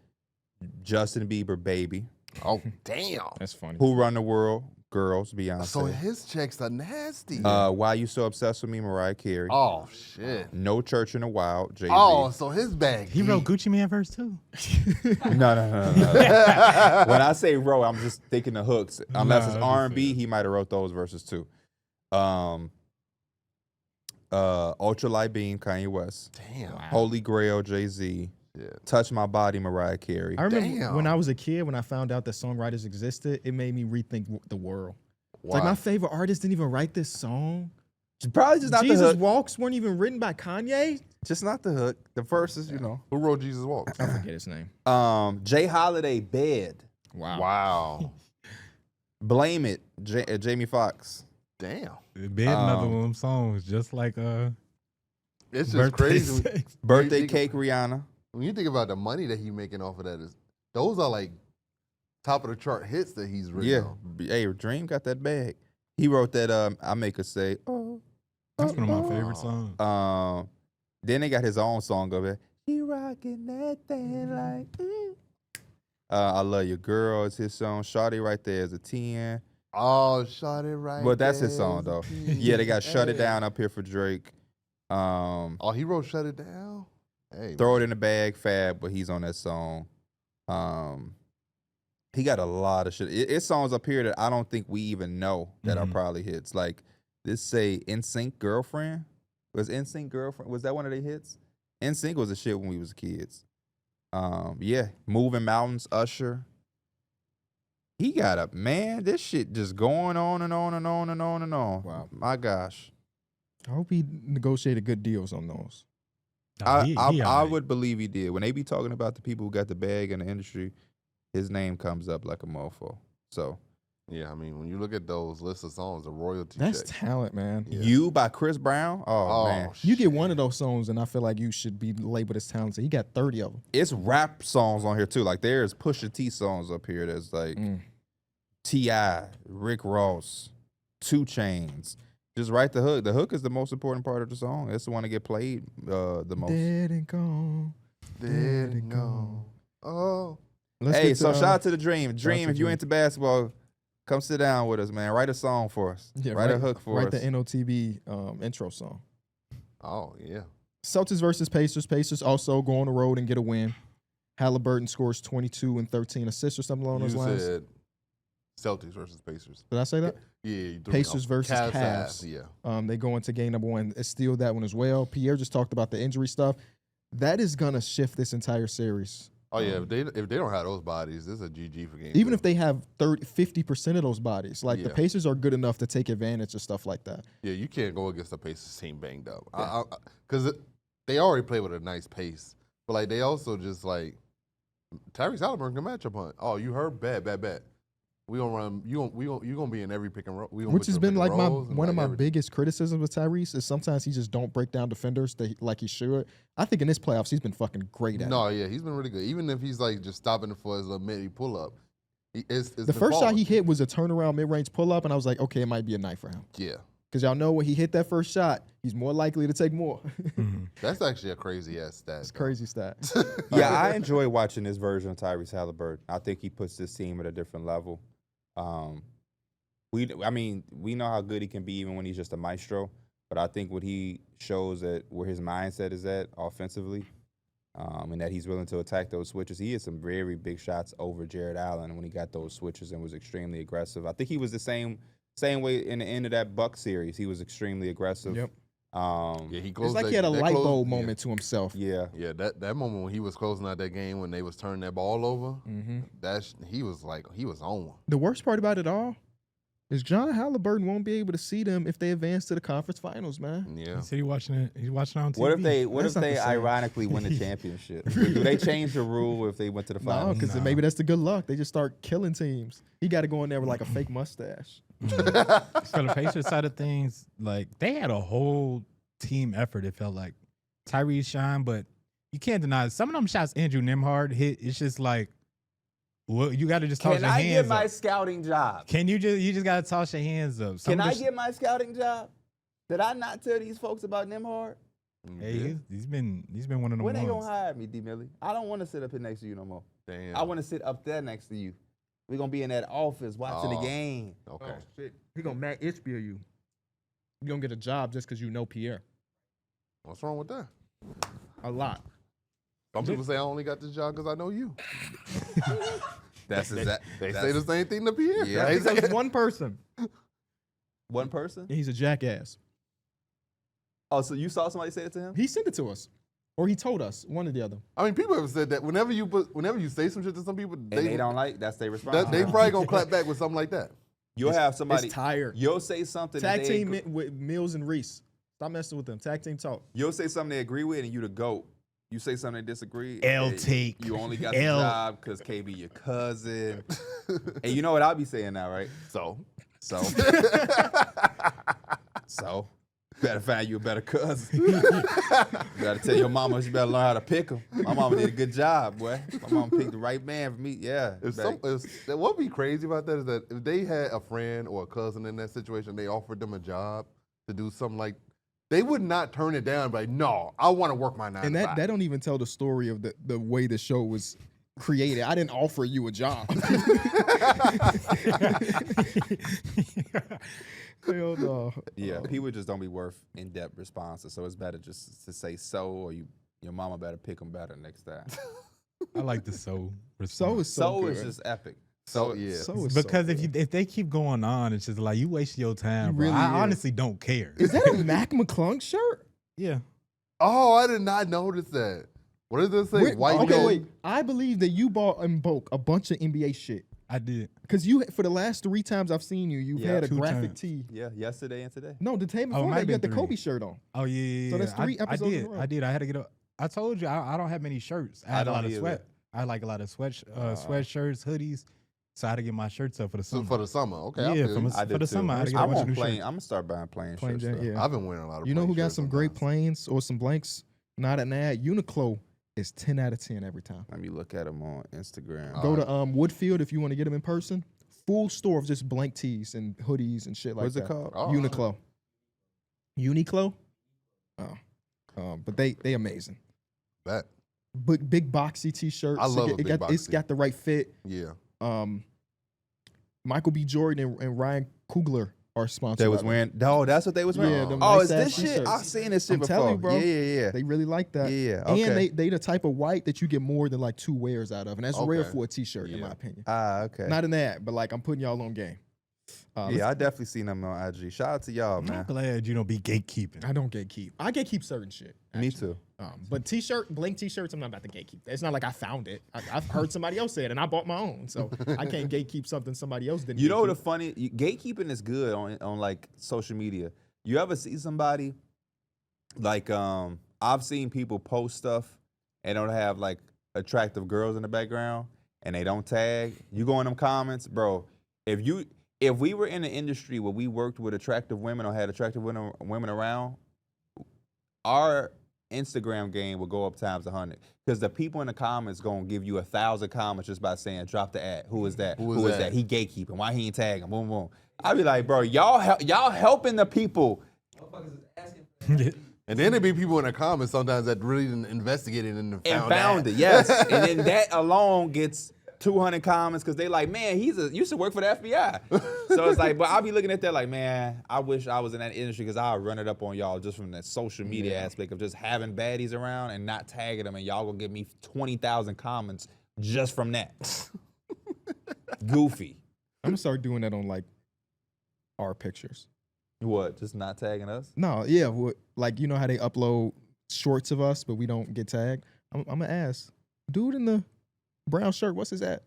Justin Bieber, Baby. Oh, damn. That's funny. Who Run the World, Girls, Beyonce. So his checks are nasty. Why You So Obsessed With Me, Mariah Carey. Oh, shit. No Church in the Wild, Jay-Z. Oh, so his bag. He wrote Gucci Man verse too. No. When I say row, I'm just thinking the hooks. Unless it's R&B, he might have wrote those verses too. Ultralight Beam, Kanye West. Damn. Holy Grail, Jay-Z. Yeah. Touch My Body, Mariah Carey. I remember Damn. when I was a kid, when I found out that songwriters existed, it made me rethink the world. It's Wow. like my favorite artist didn't even write this song. Probably just not the Jesus hook. Walks weren't even written by Kanye. Just not the hook. The verses, you know. Who wrote Jesus Walks? I forget his name. Jay Holiday, Bed. Wow. Wow. Blame It, Jamie Foxx. Damn. Been another one of them songs, just like It's just Birthday crazy. Sex. Birthday think- Cake, Rihanna. When you think about the money that he's making off of that, those are like top of the chart hits that he's written. Yeah. on. Hey, Dream got that bag. He wrote that I Make Her Say, oh. That's one of my favorite songs. Then they got his own song of it. She rocking that thing like. I Love Your Girl is his song. Shawty right there is a 10. Oh, shot it right. But that's his there. song though. Yeah, they got Shut It Down up here for Drake. Oh, he wrote Shut It Down? Hey, Throw It in the Bag, Fab, but he's on that song. He got a lot of shit. It's songs up here that I don't think we even know that are probably hits. Like this say NSYNC Girlfriend. Was NSYNC Girlfriend? Was that one of their hits? NSYNC was a shit when we was kids. Yeah, Moving Mountains, Usher. He got a man. This shit just going on and on and on and on and on. Wow. My gosh. I hope he negotiated good deals on those. I would believe he did. When they be talking about the people who got the bag in the industry, his name comes up like a mofo. So Yeah, I mean, when you look at those lists of songs, the royalty That's check. talent, man. Yeah. You by Chris Brown? Oh, man. You get one of those songs, and I feel like you should be labeled as talented. He got 30 of them. It's rap songs on here too. Like there's Pusha T songs up here that's like T.I., Rick Ross, 2 Chainz. Just write the hook. The hook is the most important part of the song. It's the one that get played the most. Dead and gone. Dead and gone. Oh. Let's Hey, get so to, shout out to the Dream. Dream, to if you Dream. into basketball, come sit down with us, man. Write a song for us. yeah, write a hook for write us. the NOTB intro song. Oh, yeah. Celtics versus Pacers. Pacers also go on the road and get a win. Halliburton scores 22 and 13 assists or something along You those lines. said Celtics versus Pacers. Did I say that? Yeah, you threw me Pacers off. versus Cavs. Cavs. Yeah. They go into game number 1. It's still that one as well. Pierre just talked about the injury stuff. That is going to shift this entire series. Oh, yeah. If they don't have those bodies, this is a GG for game. Even 2. if they have 50% of those bodies. Like the Yeah. Pacers are good enough to take advantage of stuff like that. Yeah, you can't go against the Pacers team banged up. Because they already play with a nice pace. But, like, they also just, like, Tyrese Halliburton can match up on. Oh, you heard? Bet. We gonna run. You gonna be in every pick and roll. Which has been like one of my biggest criticisms with Tyrese is sometimes he just don't break down defenders like he should. I think in this playoffs he's been fucking great at it. No, yeah, he's been really good. Even if he's like just stopping for his little mid pull up. The first shot he hit was a turnaround mid range pull up, and I was like, okay, it might be a night for him. Yeah. Because y'all know when he hit that first shot, he's more likely to take more. That's actually a crazy ass stat. It's crazy stat. Yeah, I enjoy watching this version of Tyrese Halliburton. I think he puts this team at a different level. We know how good he can be even when he's just a maestro, but I think what he shows that where his mindset is at offensively, and that he's willing to attack those switches. He had some very big shots over Jared Allen when he got those switches and was extremely aggressive. I think he was the same way in the end of that Buck series. He was extremely aggressive. Yep. Yeah, he closed. It's like he had a light bulb moment to himself. Yeah. Yeah, that moment when he was closing out that game when they was turning that ball over, he was on one. The worst part about it all is John Halliburton won't be able to see them if they advance to the conference finals, man. Yeah. He said he's watching it on TV. What if they ironically win the championship? Do they change the rule if they went to the No, finals? because maybe that's the good luck. They just start killing teams. He got to go in there with like a fake mustache. So the Pacers side of things, like they had a whole team effort. It felt like Tyrese shine, but you can't deny it. Some of them shots Andrew Nembhard hit. It's just like, well, you got to just toss your hands up. Can I get my scouting job? Can you just got to toss your hands up? Can I get my scouting job? Did I not tell these folks about Nembhard? Hey, he's been one of the When ones. they gonna hire me, D Millie? I don't want to sit up here next to you no more. Damn. I want to sit up there next to you. We're gonna be in that office watching the game. Okay. Oh, shit. He gonna Matt Ishbia you. You gonna get a job just because you know Pierre. What's wrong with that? A lot. Some people say I only got this job because I know you. That's exact. They say the same thing to Pierre. Yeah. That's because one person. One person. He's a jackass. Oh, so you saw somebody say it to him? He sent it to us. Or he told us, one or the other. I mean, people have said that whenever you say some shit to some people, And they don't like. That's their response. they probably gonna clap back with something like that. You'll have somebody. It's tired. You'll say something. Tag that they team with Mills and Reese. Stop messing with them. Tag team talk. You'll say something they agree with, and you the GOAT. You say something they disagree. L and take. You only got the job because KB your cousin. And you know what I'll be saying now, right? So. Better find you a better cousin. You gotta tell your mama she better learn how to pick him. My mama did a good job, boy. My mama picked the right man for me. Yeah. What would be crazy about that is that if they had a friend or a cousin in that situation, they offered them a job to do something like, they would not turn it down. Like, no, I want to work my 9 And to 5. that don't even tell the story of the way the show was created. I didn't offer you a job. Hell no. Yeah, people just don't be worth in-depth responses, so it's better just to say so, or your mama better pick them better next time. I like the so. So is So good. is just epic. So yeah. So is Because so if good. if they keep going on, it's just like you waste your time. You Bro. really I is. honestly don't care. Is that a Mac McClung shirt? Yeah. Oh, I did not notice that. What does this say? White gold. Wait. I believe that you bought in bulk a bunch of NBA shit. I did. Because you, for the last 3 times I've seen you, you've Yeah, had a 2 graphic times. tee. Yeah, yesterday and today. No, the time Oh, it before might that, have you had the been Kobe 3. shirt on. Oh yeah. So that's 3 episodes in a row. I did. I had to get a. I told you I don't have many shirts. I had a don't lot of either. sweat. I had like a lot of sweatshirts, hoodies. So I had to get my shirts up for the So summer. for the summer, okay. I Yeah, feel from you. a- I For did the too. summer, I had to get I a bunch of want new plain. shirts. I'm gonna start buying plain Plain shirts. Jane, though. yeah. I've been wearing a lot of You know plain who got shirts some great sometimes. planes or some blanks? Not an ad. Uniqlo is 10 out of 10 every time. Let me look at them on Instagram. Go to Woodfield if you want to get them in person. Full store of just blank tees and hoodies and shit like What's that. it called? Oh, Uniqlo. Uniqlo? Oh. But they amazing. Bet. Big boxy t-shirts. I love a it big It's boxy. got the right fit. Yeah. Michael B. Jordan and Ryan Coogler are sponsored. They was by them. wearing. No, that's what they was wearing. Yeah, them Oh, nice is ass this shit? t-shirts. I've seen this shit I'm before. telling you, bro. Yeah. They really like that. Yeah, And okay. they the type of white that you get more than like 2 wears out of. And that's rare Okay. for a t-shirt, in Yeah. my opinion. Okay. Not in that, but like I'm putting y'all on game. Yeah, I definitely seen them on IG. Shout out to y'all, I'm man. glad you don't be gatekeeping. I don't gatekeep. I gatekeep certain shit. Me actually. too. But blank t-shirts, I'm not about to gatekeep. It's not like I found it. I've heard somebody else say it, and I bought my own. So I can't gatekeep something somebody else didn't. You know gatekeep. the funny gatekeeping is good on like social media. You ever see somebody like I've seen people post stuff and don't have like attractive girls in the background and they don't tag, you go in them comments, bro. If we were in an industry where we worked with attractive women or had attractive women around, our Instagram game will go up times 100 because the people in the comments gonna give you 1,000 comments just by saying drop the ad. Who is that? Who is that? He gatekeeping. Why he ain't tagging? Boom boom. I be like, bro, y'all helping the people. And then there be people in the comments sometimes that really didn't investigate it and found it. Yes, and then that alone gets 200 comments because they like, man, used to work for the FBI. So it's like, but I'll be looking at that like, man, I wish I was in that industry because I'll run it up on y'all just from that social media aspect of just having baddies around and not tagging them, and y'all gonna give me 20,000 comments just from that. Goofy. I'm gonna start doing that on like our pictures. What? Just not tagging us? No, yeah, like you know how they upload shorts of us, but we don't get tagged. I'm gonna ask, dude in the brown shirt, what's his at?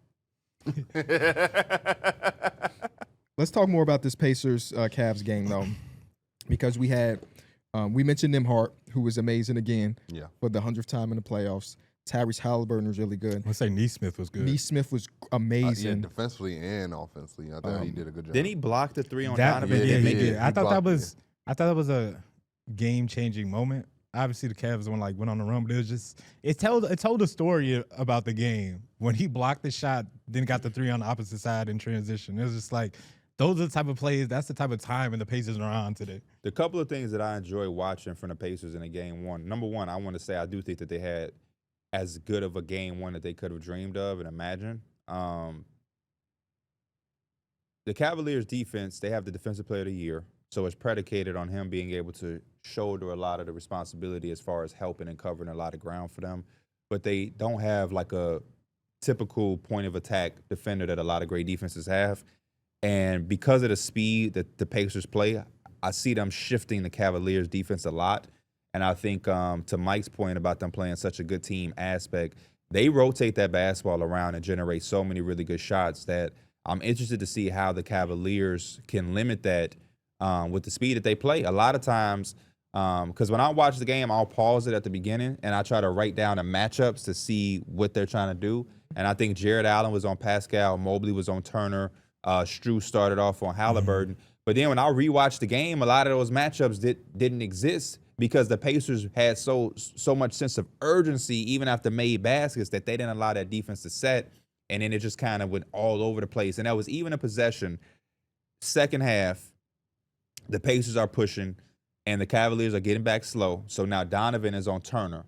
Let's talk more about this Pacers Cavs game though, because we had we mentioned Nimhart, who was amazing again for the 100th time in the playoffs. Tyrese Halliburton was really good. Let's say Neesmith was good. Neesmith was amazing. Defensively and offensively. I thought he did a good job. Didn't he block the 3 on That, Donovan? yeah, he Make did. it- I thought that was a game-changing moment. Obviously, the Cavs went on the run, but it was just it told a story about the game when he blocked the shot, then got the 3 on the opposite side in transition. It was just like those are the type of plays. That's the type of time and the Pacers are on today. The couple of things that I enjoy watching from the Pacers in a game one. Number one, I want to say I do think that they had as good of a game one that they could have dreamed of and imagined. The Cavaliers defense, they have the defensive player of the year. So it's predicated on him being able to shoulder a lot of the responsibility as far as helping and covering a lot of ground for them. But they don't have like a typical point of attack defender that a lot of great defenses have. And because of the speed that the Pacers play, I see them shifting the Cavaliers defense a lot. And I think to Mike's point about them playing such a good team aspect, they rotate that basketball around and generate so many really good shots that I'm interested to see how the Cavaliers can limit that with the speed that they play. A lot of times, because when I watch the game, I'll pause it at the beginning and I try to write down the matchups to see what they're trying to do. And I think Jared Allen was on Pascal, Mobley was on Turner, Strus started off on Halliburton. But then when I rewatched the game, a lot of those matchups didn't exist because the Pacers had so much sense of urgency even after made baskets that they didn't allow that defense to set. And then it just kind of went all over the place. And that was even a possession. Second half, the Pacers are pushing, and the Cavaliers are getting back slow. So now Donovan is on Turner,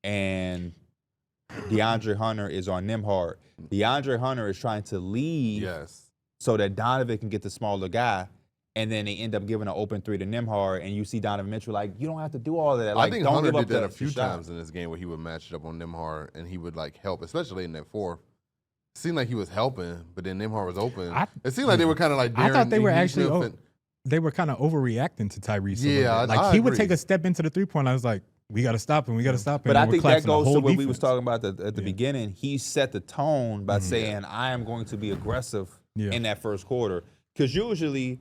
and DeAndre Hunter is on Nimhart. DeAndre Hunter is trying to lead so that Donovan can get the smaller guy, and then they end up giving an open 3 to Nimhart, and you see Donovan Mitchell like, you don't have to do all of that. Like, I think don't Hunter give up did that the a few shot. times in this game where he would match it up on Nimhart, and he would like help, especially in that fourth. It seemed like he was helping, but then Nimhart was open. It seemed like they were kind of like I thought they were actually and, they were kind of overreacting to Tyrese. Yeah, like he would take a step into the 3-point. I was like, we got to stop him. We got to stop him. But and I think that collapsing the goes whole to what we defense. was talking about at the beginning. He set the tone by saying, I am going to be aggressive in that first quarter. Because usually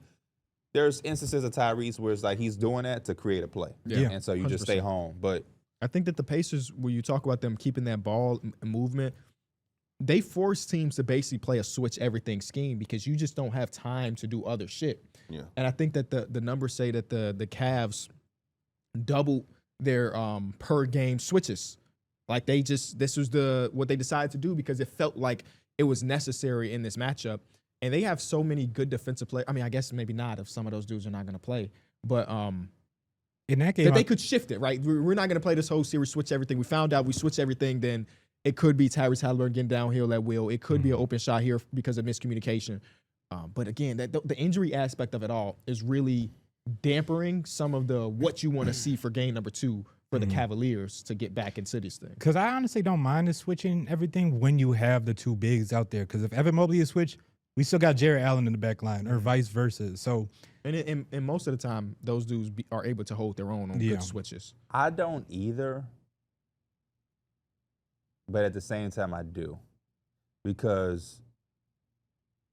there's instances of Tyrese where it's like he's doing that to create a play. Yeah. And so you just stay home. But I think that the Pacers, when you talk about them keeping that ball movement, they force teams to basically play a switch everything scheme because you just don't have time to do other shit. Yeah. And I think that the numbers say that the Cavs doubled their per game switches. Like this was what they decided to do because it felt like it was necessary in this matchup. And they have so many good defensive players. I mean, I guess maybe not if some of those dudes are not going to play. But in that game, that they could shift it, right? We're not going to play this whole series, switch everything. We found out we switch everything, then it could be Tyrese Halliburton getting downhill at will. It could be an open shot here because of miscommunication. But again, the injury aspect of it all is really dampering some of the what you want to see for game number 2 for the Cavaliers to get back into this thing. Because I honestly don't mind the switching everything when you have the 2 bigs out there. Because if Evan Mobley is switched, we still got Jared Allen in the back line or vice versa. So, and most of the time, those dudes are able to hold their own on good switches. I don't either. But at the same time, I do. Because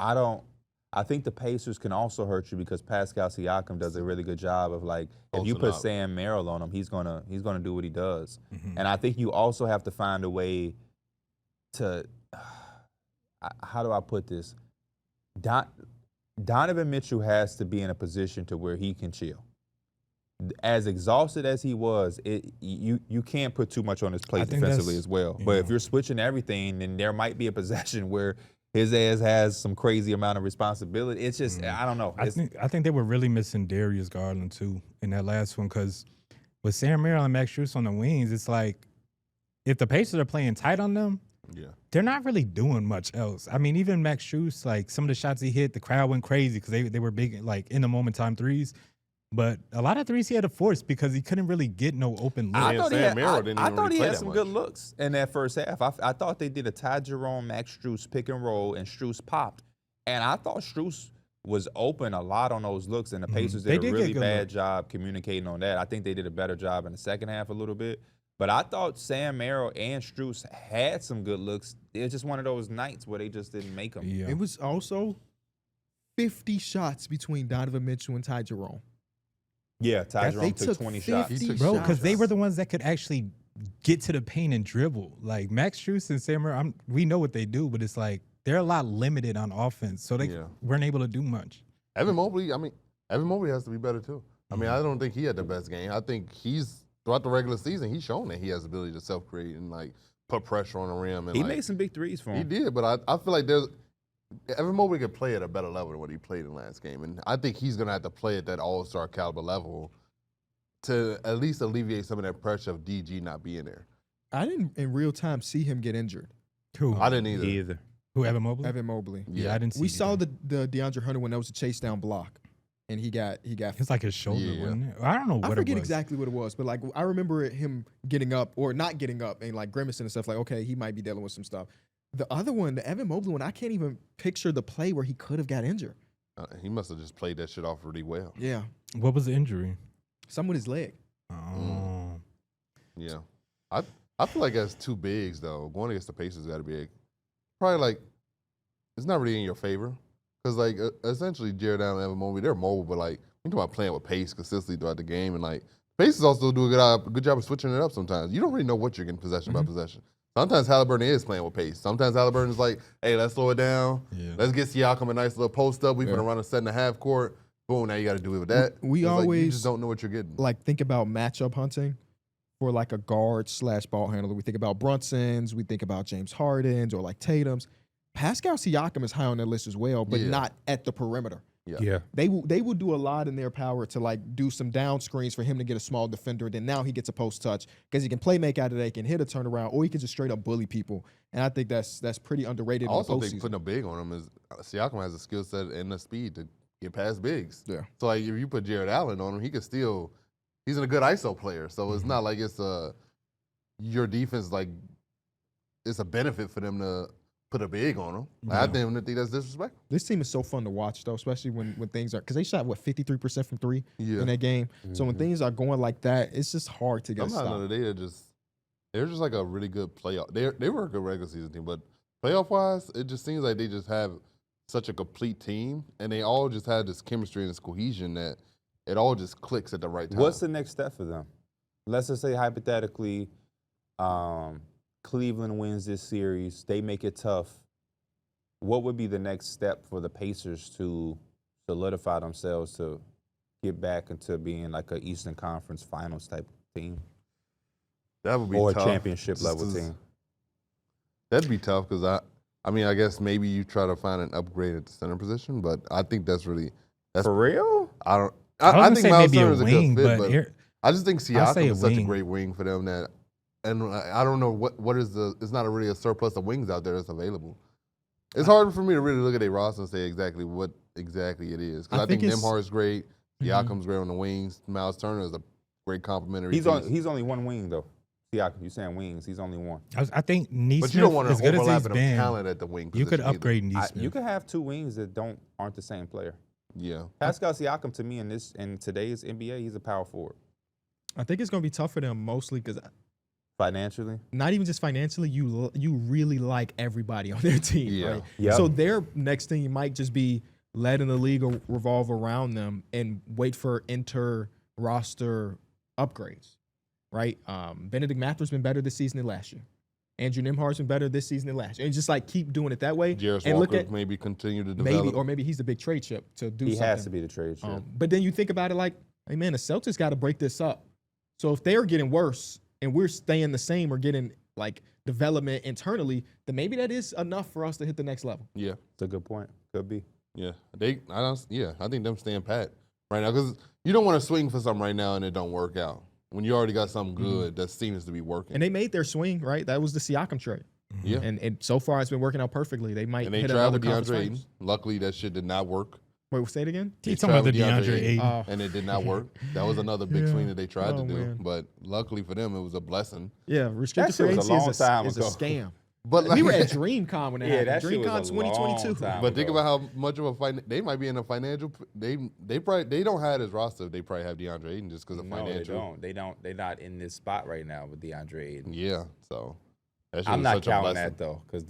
I think the Pacers can also hurt you because Pascal Siakam does a really good job of like, if you put Sam Merrill on him, he's gonna do what he does. And I think you also have to find a way how do I put this? Donovan Mitchell has to be in a position to where he can chill. As exhausted as he was, you can't put too much on his plate defensively as well. But if you're switching everything, then there might be a possession where his ass has some crazy amount of responsibility. It's just I don't know. I think they were really missing Darius Garland too in that last one, because with Sam Merrill and Max Strus on the wings, it's like if the Pacers are playing tight on them, they're not really doing much else. I mean, even Max Strus, like some of the shots he hit, the crowd went crazy because they were big, like in the moment time threes. But a lot of threes he had to force because he couldn't really get no open looks. I thought he had some good looks in that first half. I thought they did a Ty Jerome, Max Strus pick and roll, and Strus popped. And I thought Strus was open a lot on those looks, and the Pacers did a really bad job communicating on that. I think they did a better job in the second half a little bit. But I thought Sam Merrill and Strus had some good looks. It was just one of those nights where they just didn't make them. Yeah. It was also 50 shots between Donovan Mitchell and Ty Jerome. Yeah, Ty Jerome took 20 shots. Bro, because they were the ones that could actually get to the paint and dribble. Like Max Strus and Sam Merrill, we know what they do, but it's like they're a lot limited on offense, so they weren't able to do much. Evan Mobley has to be better too. I mean, I don't think he had the best game. I think throughout the regular season, he's shown that he has the ability to self-create and like put pressure on the rim. And he made some big threes for him. He did, but I feel like Evan Mobley could play at a better level than what he played in the last game. And I think he's going to have to play at that all-star caliber level to at least alleviate some of that pressure of DG not being there. I didn't in real time see him get injured. Who? I didn't either. Who, Evan Mobley? Evan Mobley. Yeah, I didn't see We saw the DeAndre Hunter when there was a chase down block. And he got. It's like his shoulder, wasn't it? I don't know what it was. I forget exactly what it was, but like I remember him getting up or not getting up and like grimacing and stuff. Like, okay, he might be dealing with some stuff. The other one, the Evan Mobley one, I can't even picture the play where he could have got injured. He must have just played that shit off really well. Yeah. What was the injury? Something with his leg. Oh. Yeah. I feel like as two bigs though, going against the Pacers got to be probably like it's not really in your favor. Because, like, essentially, Jared Allen and Evan Mobley, they're mobile, but, like, we talk about playing with pace consistently throughout the game. And, like, Pacers also do a good job of switching it up sometimes. You don't really know what you're getting possession by possession. Sometimes Halliburton is playing with pace. Sometimes Halliburton is like, hey, let's slow it down. Yeah. Let's get Siakam a nice little post up. We're going to run a set and a half court. Boom, now you got to do it with that. We always you just don't know what you're getting. Like, think about matchup hunting for, like, a guard/ball handler. We think about Brunson's. We think about James Harden's or, like, Tatum's. Pascal Siakam is high on their list as well, but not at the perimeter. Yeah. They will do a lot in their power to like do some down screens for him to get a small defender. Then now he gets a post touch because he can play make out of that, he can hit a turnaround, or he can just straight up bully people. And I think that's pretty underrated. I also think putting a big on him is Siakam has the skill set and the speed to get past bigs. Yeah. So like if you put Jared Allen on him, he could still he's a good ISO player. So it's not like it's your defense like it's a benefit for them to put a big on them. I think that's disrespectful. This team is so fun to watch, though, especially when things are – because they shot, 53% from three in that game. So when things are going like that, it's just hard to get stopped. They're just like a really good playoff. They were a good regular season team, but playoff-wise, it just seems like they just have such a complete team, and they all just have this chemistry and this cohesion that it all just clicks at the right time. What's the next step for them? Let's just say hypothetically Cleveland wins this series, they make it tough. What would be the next step for the Pacers to solidify themselves to get back into being like an Eastern Conference Finals type team? That would be tough. Or a championship level team. That'd be tough because I mean, I guess maybe you try to find an upgrade at the center position, but I think that's for real. I Miles think Turner is a wing, good fit, but I just think Siakam is such a great wing for them that. And I don't know what is it's not really a surplus of wings out there that's available. It's hard for me to really look at a roster and say exactly what it is. Because I think Nembhard's great, Siakam's great on the wings. Miles Turner is a great complimentary piece. He's only one wing though. Siakam, you're saying wings? He's only one. I think Neesmith, but you don't want as to good as overlap he's in been, talent at the wing position. You could upgrade Neesmith. You could have two wings that aren't the same player. Yeah. Pascal Siakam to me in today's NBA, he's a power forward. I think it's going to be tough for them mostly because financially, not even just financially, you really like everybody on their team, right? Yep. So their next thing might just be letting the league revolve around them and wait for inter-roster upgrades, right? Benedict Mathurin's been better this season than last year. Andrew Nembhard's been better this season than last year. And just like keep doing it that way. Jarris and Walker look at maybe continue to develop. maybe he's the big trade chip to do He something. has to be the trade chip. But then you think about it like, hey man, the Celtics got to break this up. So if they're getting worse and we're staying the same or getting like development internally, then maybe that is enough for us to hit the next level. Yeah, It's a good point. Could be. yeah. I think them staying pat right now because you don't want to swing for something right now and it don't work out when you already got something good that seems to be working. And they made their swing, right? That was the Siakam trade. Yeah. And so far it's been working out perfectly. They might And they hit tried another with conference DeAndre finals. Ayton. Luckily, that shit did not work. Wait, say it again? He's talking about the tried with DeAndre Ayton. Oh. And it did not work. That was another big Yeah. swing that they tried to Oh, do. man. But luckily for them, it was a blessing. Yeah, restricted That free shit was agency a is, long time is a ago. scam. But We were at DreamCon when it Yeah, happened. that shit was DreamCon a 2022. long time. But think ago. about how much of a they might be in a financial. They probably they don't have his roster. They probably have DeAndre Ayton just because of No, financial. they don't. They're not in this spot right now with DeAndre Ayton. Yeah, so that shit I'm was not such a counting blessing. that though, because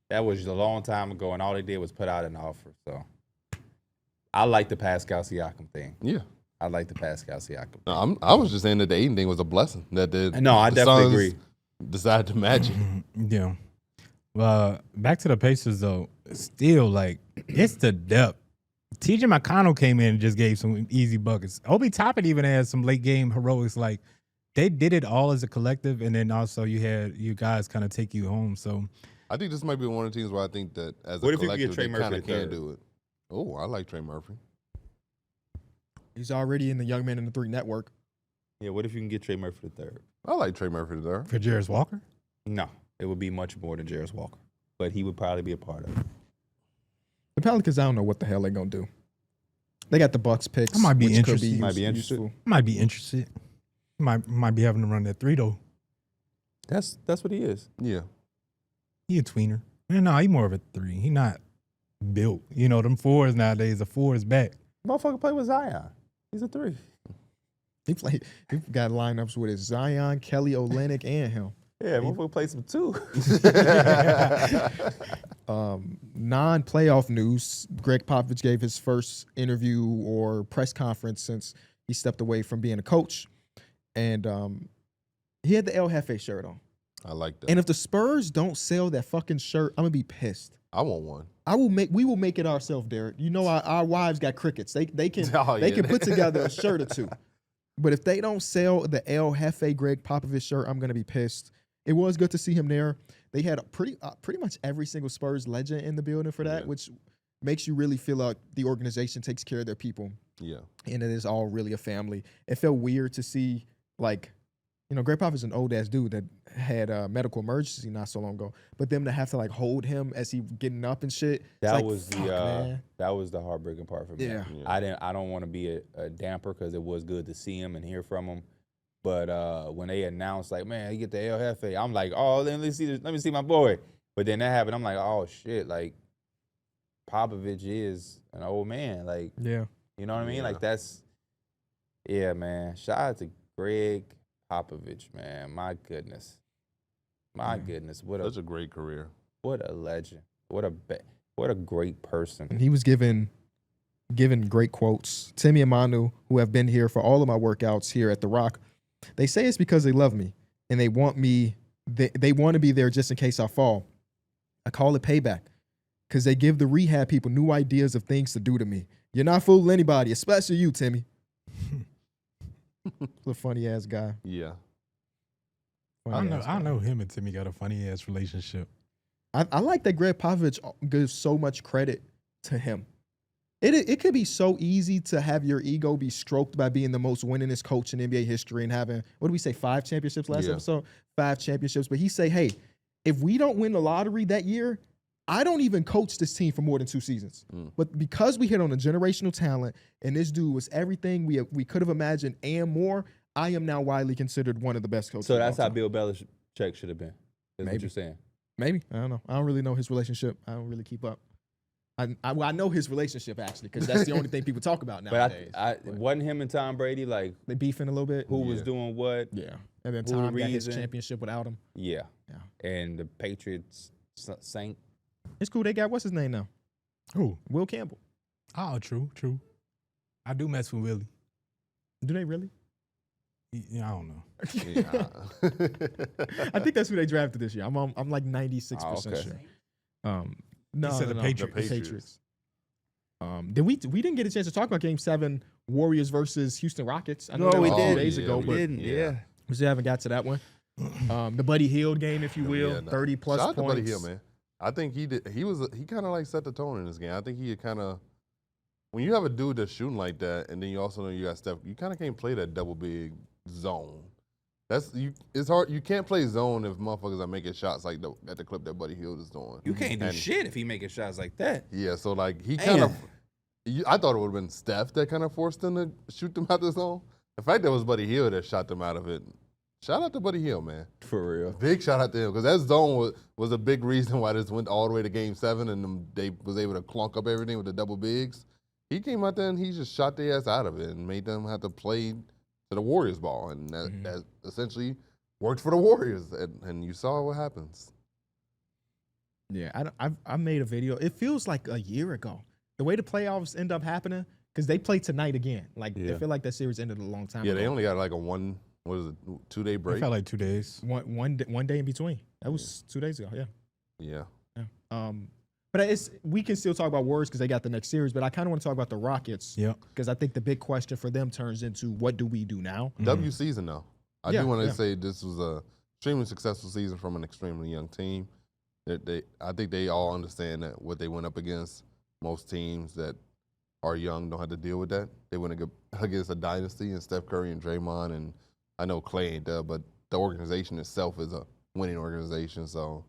that was a long time ago, and all they did was put out an offer. So I like the Pascal Siakam thing. Yeah, I like the Pascal Siakam. no, I was just saying that the Ayton thing was a blessing. That No, I the definitely Suns agree. Decided to match it. Yeah. Back to the Pacers though. Still, like, it's the depth. TJ McConnell came in and just gave some easy buckets. Obi Toppin even had some late game heroics. Like, they did it all as a collective, and then also you had you guys kind of take you home. So I think this might be one of the teams where I think that as What a if you could get collective, Trey they Murphy kind of the can third? do it. Oh, I like Trey Murphy. He's already in the Young Man in the Three network. Yeah, what if you can get Trey Murphy the third? I like Trey Murphy there. for Jarris Walker, No, it would be much more than Jarris Walker, but he would probably be a part of it. The Pelicans, I don't know what the hell they're gonna do. They got the Bucks picks. I might be which could interested. Might be interested. useful. might be interested. Might be having to run that three though. That's what he is. Yeah. He a tweener. Man, no, he more of a three. He not built. You know, them fours nowadays, the four is back. Motherfucker play with Zion. He's a 3. He got lineups with his Zion, Kelly Olynyk, and him. Yeah, motherfucker plays some 2. Non-playoff news, Greg Popovich gave his first interview or press conference since he stepped away from being a coach. And he had the El Jefe shirt on. I like that. And if the Spurs don't sell that fucking shirt, I'm going to be pissed. I want one. We will make it ourselves, Darrick. You know our wives got crickets. They can Oh, they yeah. can put together a shirt or two. But if they don't sell the El Jefe Greg Popovich shirt, I'm going to be pissed. It was good to see him there. They had pretty much every single Spurs legend in the building for that, Yeah. which makes you really feel like the organization takes care of their people Yeah. and it is all really a family. It felt weird to see, like, you know, Greg Popovich is an old ass dude that had a medical emergency not so long ago, but them to have to like hold him as he getting up and shit. it's That like, was fuck, the man. that was the heartbreaking part for me. Yeah. I don't want to be a damper because it was good to see him and hear from him. But when they announced like, man, you get the El Jefe, I'm like, oh, let me see my boy. But then that happened. I'm like, oh shit, like Popovich is an old man. Like, Yeah. you know what I mean? Yeah. Like that's man. Shout out to Greg Popovich, man. My goodness. My goodness. Such a great career. What a legend. What a great person. And he was given great quotes. Timmy and Manu, who have been here for all of my workouts here at The Rock, they say it's because they love me and they want me. They want to be there just in case I fall. I call it payback because they give the rehab people new ideas of things to do to me. You're not fooling anybody, especially you, Timmy. He's a funny ass guy. Yeah. Funny ass I guy. know him and Timmy got a funny ass relationship. I like that Greg Popovich gives so much credit to him. It could be so easy to have your ego be stroked by being the most winningest coach in NBA history and having, what did we say, 5 championships last Yeah. episode? 5 championships. But he say, hey, if we don't win the lottery that year, I don't even coach this team for more than 2 seasons. But because we hit on a generational talent and this dude was everything we could have imagined and more, I am now widely considered one of the best coaches. So of that's all how time. Bill Belichick should have been. Is what Maybe. you're saying. Maybe. I don't know. I don't really know his relationship. I don't really keep up. I know his relationship, actually, because that's the only thing people talk about But nowadays. wasn't him and Tom Brady like They beefing a little bit. who was Yeah. doing what? Yeah. And then Who the Tom got his reason? championship without him. Yeah. Yeah. And the Patriots sank. It's cool. They got, what's his name now? Oh, Will Campbell. true. I do mess with Willie. Do they really? Yeah, I don't know. Yeah. I think that's who they drafted this year. I'm like 96% okay. sure. No, said no, the no, Patriots. The Patriots. Then we didn't get a chance to talk about Game 7, Warriors versus Houston Rockets. I know that was 2 days ago, but we still haven't got to that one. The Buddy Hield game, if you will, Yeah, no. 30 plus Shout out to points. Buddy Hield, man. I think he kind of like set the tone in this game. I think he kind of, when you have a dude that's shooting like that, and then you also know you got Steph, you kind of can't play that double big zone. It's hard. You can't play zone if motherfuckers are making shots like at the clip that Buddy Hield is doing. You can't do shit if he making shots like that. Yeah, so like he kind of, I thought it would have been Steph that kind of forced them to shoot them out the zone. The fact that it was Buddy Hield that shot them out of it. Shout out to Buddy Hield, man. For real. Big shout out to him because that zone was a big reason why this went all the way to Game 7 and they was able to clunk up everything with the double bigs. He came out there and he just shot their ass out of it and made them have to play to the Warriors ball, and that essentially worked for the Warriors, and you saw what happens. Yeah, I made a video. It feels like a year ago. The way the playoffs end up happening, because they play tonight again. Like I feel like that series ended a long time ago. Yeah, they only got like a 2-day break. It felt like 2 days. One day in between. That was 2 days ago. Yeah. But we can still talk about Warriors because they got the next series. But I kind of want to talk about the Rockets. Yeah. Because I think the big question for them turns into what do we do now? W season though. I Yeah, do want to yeah. say this was a extremely successful season from an extremely young team. I think they all understand that what they went up against. Most teams that are young don't have to deal with that. They went against a dynasty and Steph Curry and Draymond, and I know Clay ain't there, but the organization itself is a winning organization. So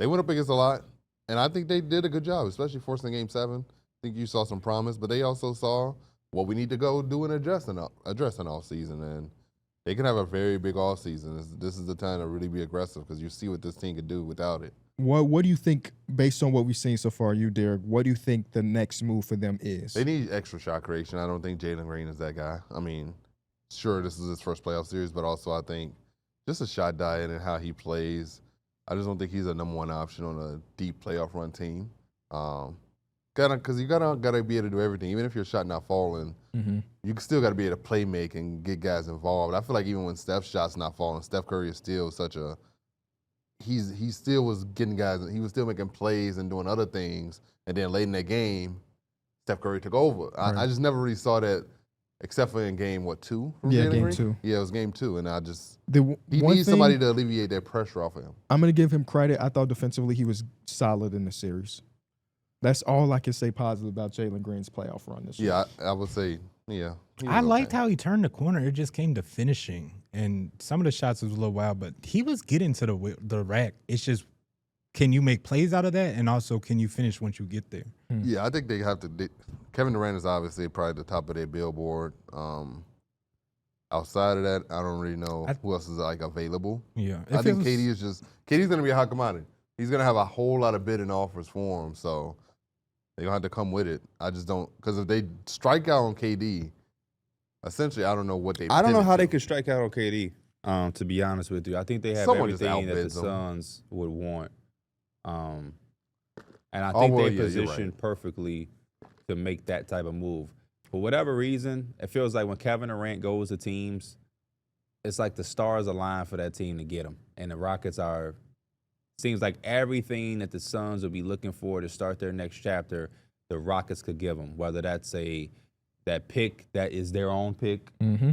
they went up against a lot, and I think they did a good job, especially forcing Game 7. I think you saw some promise, but they also saw what we need to go do and addressing all season, and they can have a very big off season. This is the time to really be aggressive because you see what this team could do without it. What do you think, based on what we've seen so far, Darrick, what do you think the next move for them is? They need extra shot creation. I don't think Jalen Green is that guy. I mean, sure, this is his first playoff series, but also I think just a shot diet and how he plays. I just don't think he's a number one option on a deep playoff run team. Because you gotta be able to do everything. Even if your shot not falling, you still gotta be able to play make and get guys involved. I feel like even when Steph's shot's not falling, Steph Curry is still such a he still was getting guys. He was still making plays and doing other things. And then late in that game, Steph Curry took over. Right. I just never really saw that, except for in game 2. Yeah, Jalen game Green? 2. Yeah, it was game 2, and he one needs somebody to alleviate that pressure off of him. I'm going to give him credit. I thought defensively he was solid in the series. That's all I can say positive about Jalen Green's playoff run this year. Yeah, I would say, yeah. I liked how he turned the corner. It just came to finishing, and some of the shots was a little wild, but he was getting to the rack. It's just, can you make plays out of that, and also can you finish once you get there? Yeah, I think they have to. Kevin Durant is obviously probably the top of their billboard. Outside of that, I don't really know who else is like available. Yeah, I think KD's going to be a hot commodity. He's going to have a whole lot of bidding offers for him, so they're going to have to come with it. I just don't, because if they strike out on KD, essentially I don't know what they. I don't know how they could. could strike out on KD. To be honest with you, I think they have Someone just everything that the outbids them. Suns would want. And I think they're positioned perfectly to make that type of move. For whatever reason, it feels like when Kevin Durant goes to teams, it's like the stars align for that team to get him. And the Rockets seems like everything that the Suns will be looking for to start their next chapter, the Rockets could give them, whether that's that pick that is their own pick,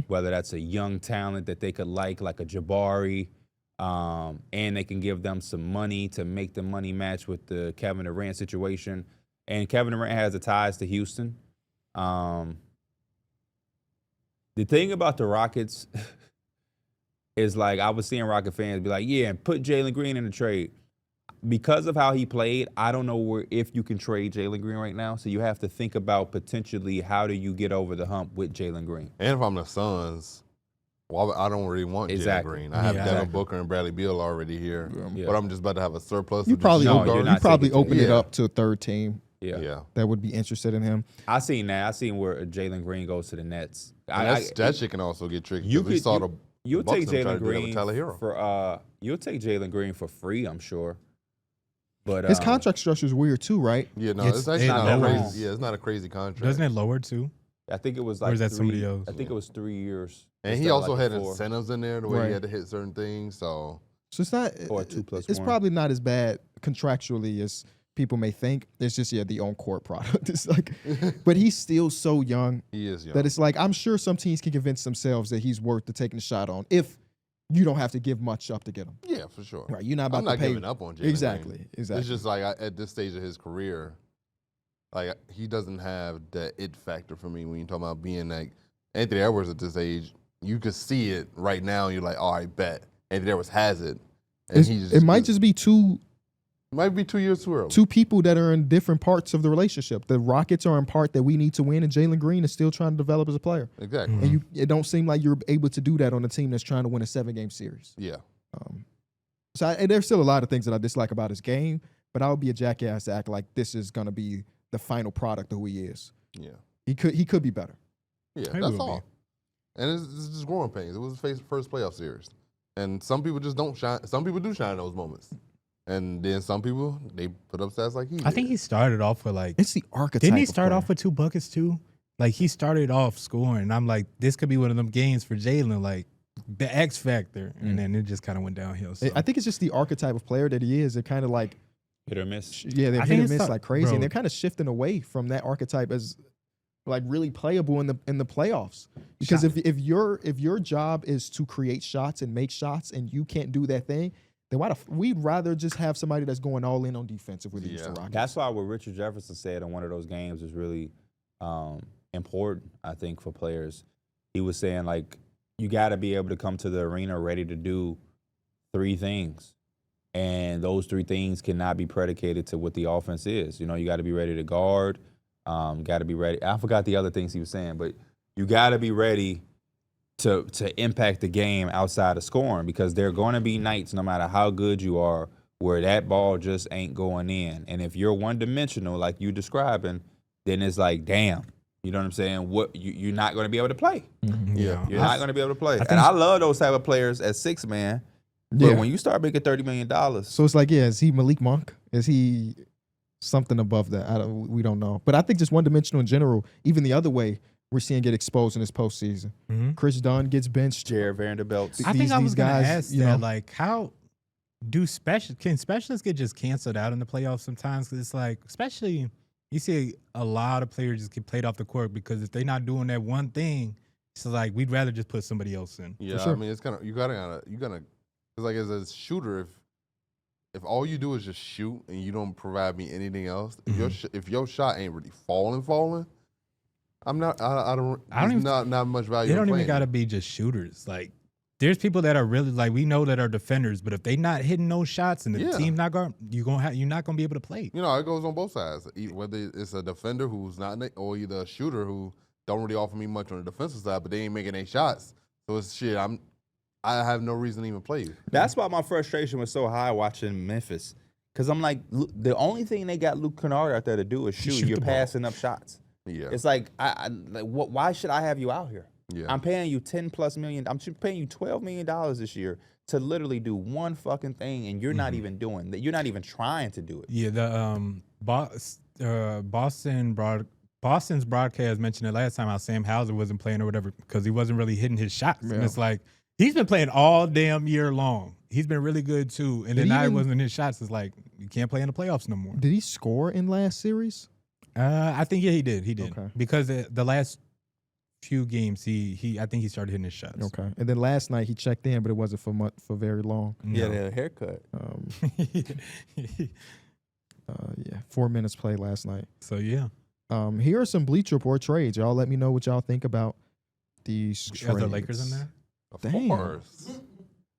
whether that's a young talent that they could like a Jabari, and they can give them some money to make the money match with the Kevin Durant situation. And Kevin Durant has the ties to Houston. The thing about the Rockets is, like, I was seeing Rocket fans be like, yeah, put Jalen Green in the trade. Because of how he played, I don't know if you can trade Jalen Green right now. So you have to think about potentially how do you get over the hump with Jalen Green. And if I'm the Suns, well, I don't really want Jalen Green. I have Devin Booker and Bradley Beal already here, but I'm just about to have a surplus. You probably open it up to a third team. Yeah, that would be interested in him. I seen that. I seen where Jalen Green goes to the Nets. That shit can also get tricky. You'll take Jalen Green for you'll take Jalen Green for free, I'm sure. But his contract structure is weird too, right? Yeah, no, it's actually not crazy. Yeah, it's not a crazy contract. Doesn't it lower too? I think it was like Or is that somebody else? I think it was 3 years. And instead he of also like had the 4. incentives in there the way Right. he had to hit certain things. So it's not. Or 2 plus It's 1. probably not as bad contractually as people may think. It's just the on court product. It's like, but he's still so young he is young. that it's like I'm sure some teams can convince themselves that he's worth the taking a shot on if you don't have to give much up to get him. Yeah, for sure. Right, you're not about I'm not to pay. giving up on Jalen Exactly, Green. exactly. It's just like at this stage of his career, like he doesn't have that it factor for me when you talk about being like Anthony Edwards at this age. You could see it right now. And you're like, oh, I bet Anthony Edwards has it, and it might just be might be 2 years too early. two people that are in different parts of the relationship. The Rockets are in part that we need to win, and Jalen Green is still trying to develop as a player. Exactly. And it don't seem like you're able to do that on a team that's trying to win a 7-game series. Yeah. And there's still a lot of things that I dislike about his game, but I would be a jackass to act like this is going to be the final product of who he is. Yeah. He could be better. Yeah. He That's will all. And it's just growing pains. It was his first playoff series, and some people just don't shine. Some people do shine in those moments, and then some people they put up stats like he. I think did. he started off with like. It's the archetype. Didn't he of start player. off with 2 buckets too? Like he started off scoring. And I'm like, this could be one of them games for Jalen, like the X factor, and then it just kind of went downhill. So. I think it's just the archetype of player that he is. They're kind of like, Hit or miss. yeah, they're I hit think or it's miss not- like crazy, bro. and they're kind of shifting away from that archetype as like really playable in the playoffs. Because if your job is to create shots and make shots, and you can't do that thing, then we'd rather just have somebody that's going all in on defense if we're the Houston Rockets. That's why what Richard Jefferson said in one of those games is really important, I think, for players. He was saying, like, you got to be able to come to the arena ready to do 3 things. And those 3 things cannot be predicated to what the offense is. You know, you got to be ready to guard. Got to be ready. I forgot the other things he was saying, but you got to be ready to impact the game outside of scoring, because there are going to be nights, no matter how good you are, where that ball just ain't going in. And if you're one-dimensional, like you describing, then it's like, damn. You know what I'm saying? What you're not going to be able to play. Yeah. You're not going to be able to play. And I love those type of players at 6-man. But Yeah. when you start making $30 million, So it's like, is he Malik Monk? Is he something above that? We don't know. But I think just one-dimensional in general, even the other way, we're seeing get exposed in this postseason. Mhm. Chris Dunn gets benched. Jared Vanderbilt. I think I was going to guys, ask you that, know. like, how can specialists get just canceled out in the playoffs sometimes? Because it's like, especially you see a lot of players just get played off the court because if they're not doing that one thing, it's like we'd rather just put somebody else in. Yeah, sure. I mean, it's kind of you gotta because like as a shooter, if all you do is just shoot and you don't provide me anything else, if your shot ain't really falling, I'm not. I don't. There's not much value. They don't in even playing got to it. be just shooters. Like, there's people that are really like we know that are defenders, but if they not hitting those shots and the Yeah. team's not going, you're not gonna be able to play. You know, it goes on both sides. Whether it's a defender who's not, or either a shooter who don't really offer me much on the defensive side, but they ain't making any shots. So it's shit. I have no reason to even play you. That's why my frustration was so high watching Memphis. Because I'm like, the only thing they got Luke Kennard out there to do is shoot. You're passing up shots. Yeah. It's like, why should I have you out here? Yeah. I'm paying you $10+ million. I'm paying you $12 million this year to literally do one fucking thing, and you're not even doing that. You're not even trying to do it. Yeah, the Boston's broadcast mentioned it last time how Sam Hauser wasn't playing or whatever because he wasn't really hitting his shots. And it's like he's been playing all damn year long. He's been really good too. And then now he wasn't hitting his shots. It's like you can't play in the playoffs no more. Did he score in last series? I think he did. He did. Okay. Because the last few games I think he started hitting his shots. Okay. And then last night he checked in, but it wasn't for very long. Yeah, the haircut. Yeah, 4 minutes played last night. So yeah. Here are some Bleacher Report trades. Y'all let me know what y'all think about these trades. Are the Lakers in there? Of Damn. course.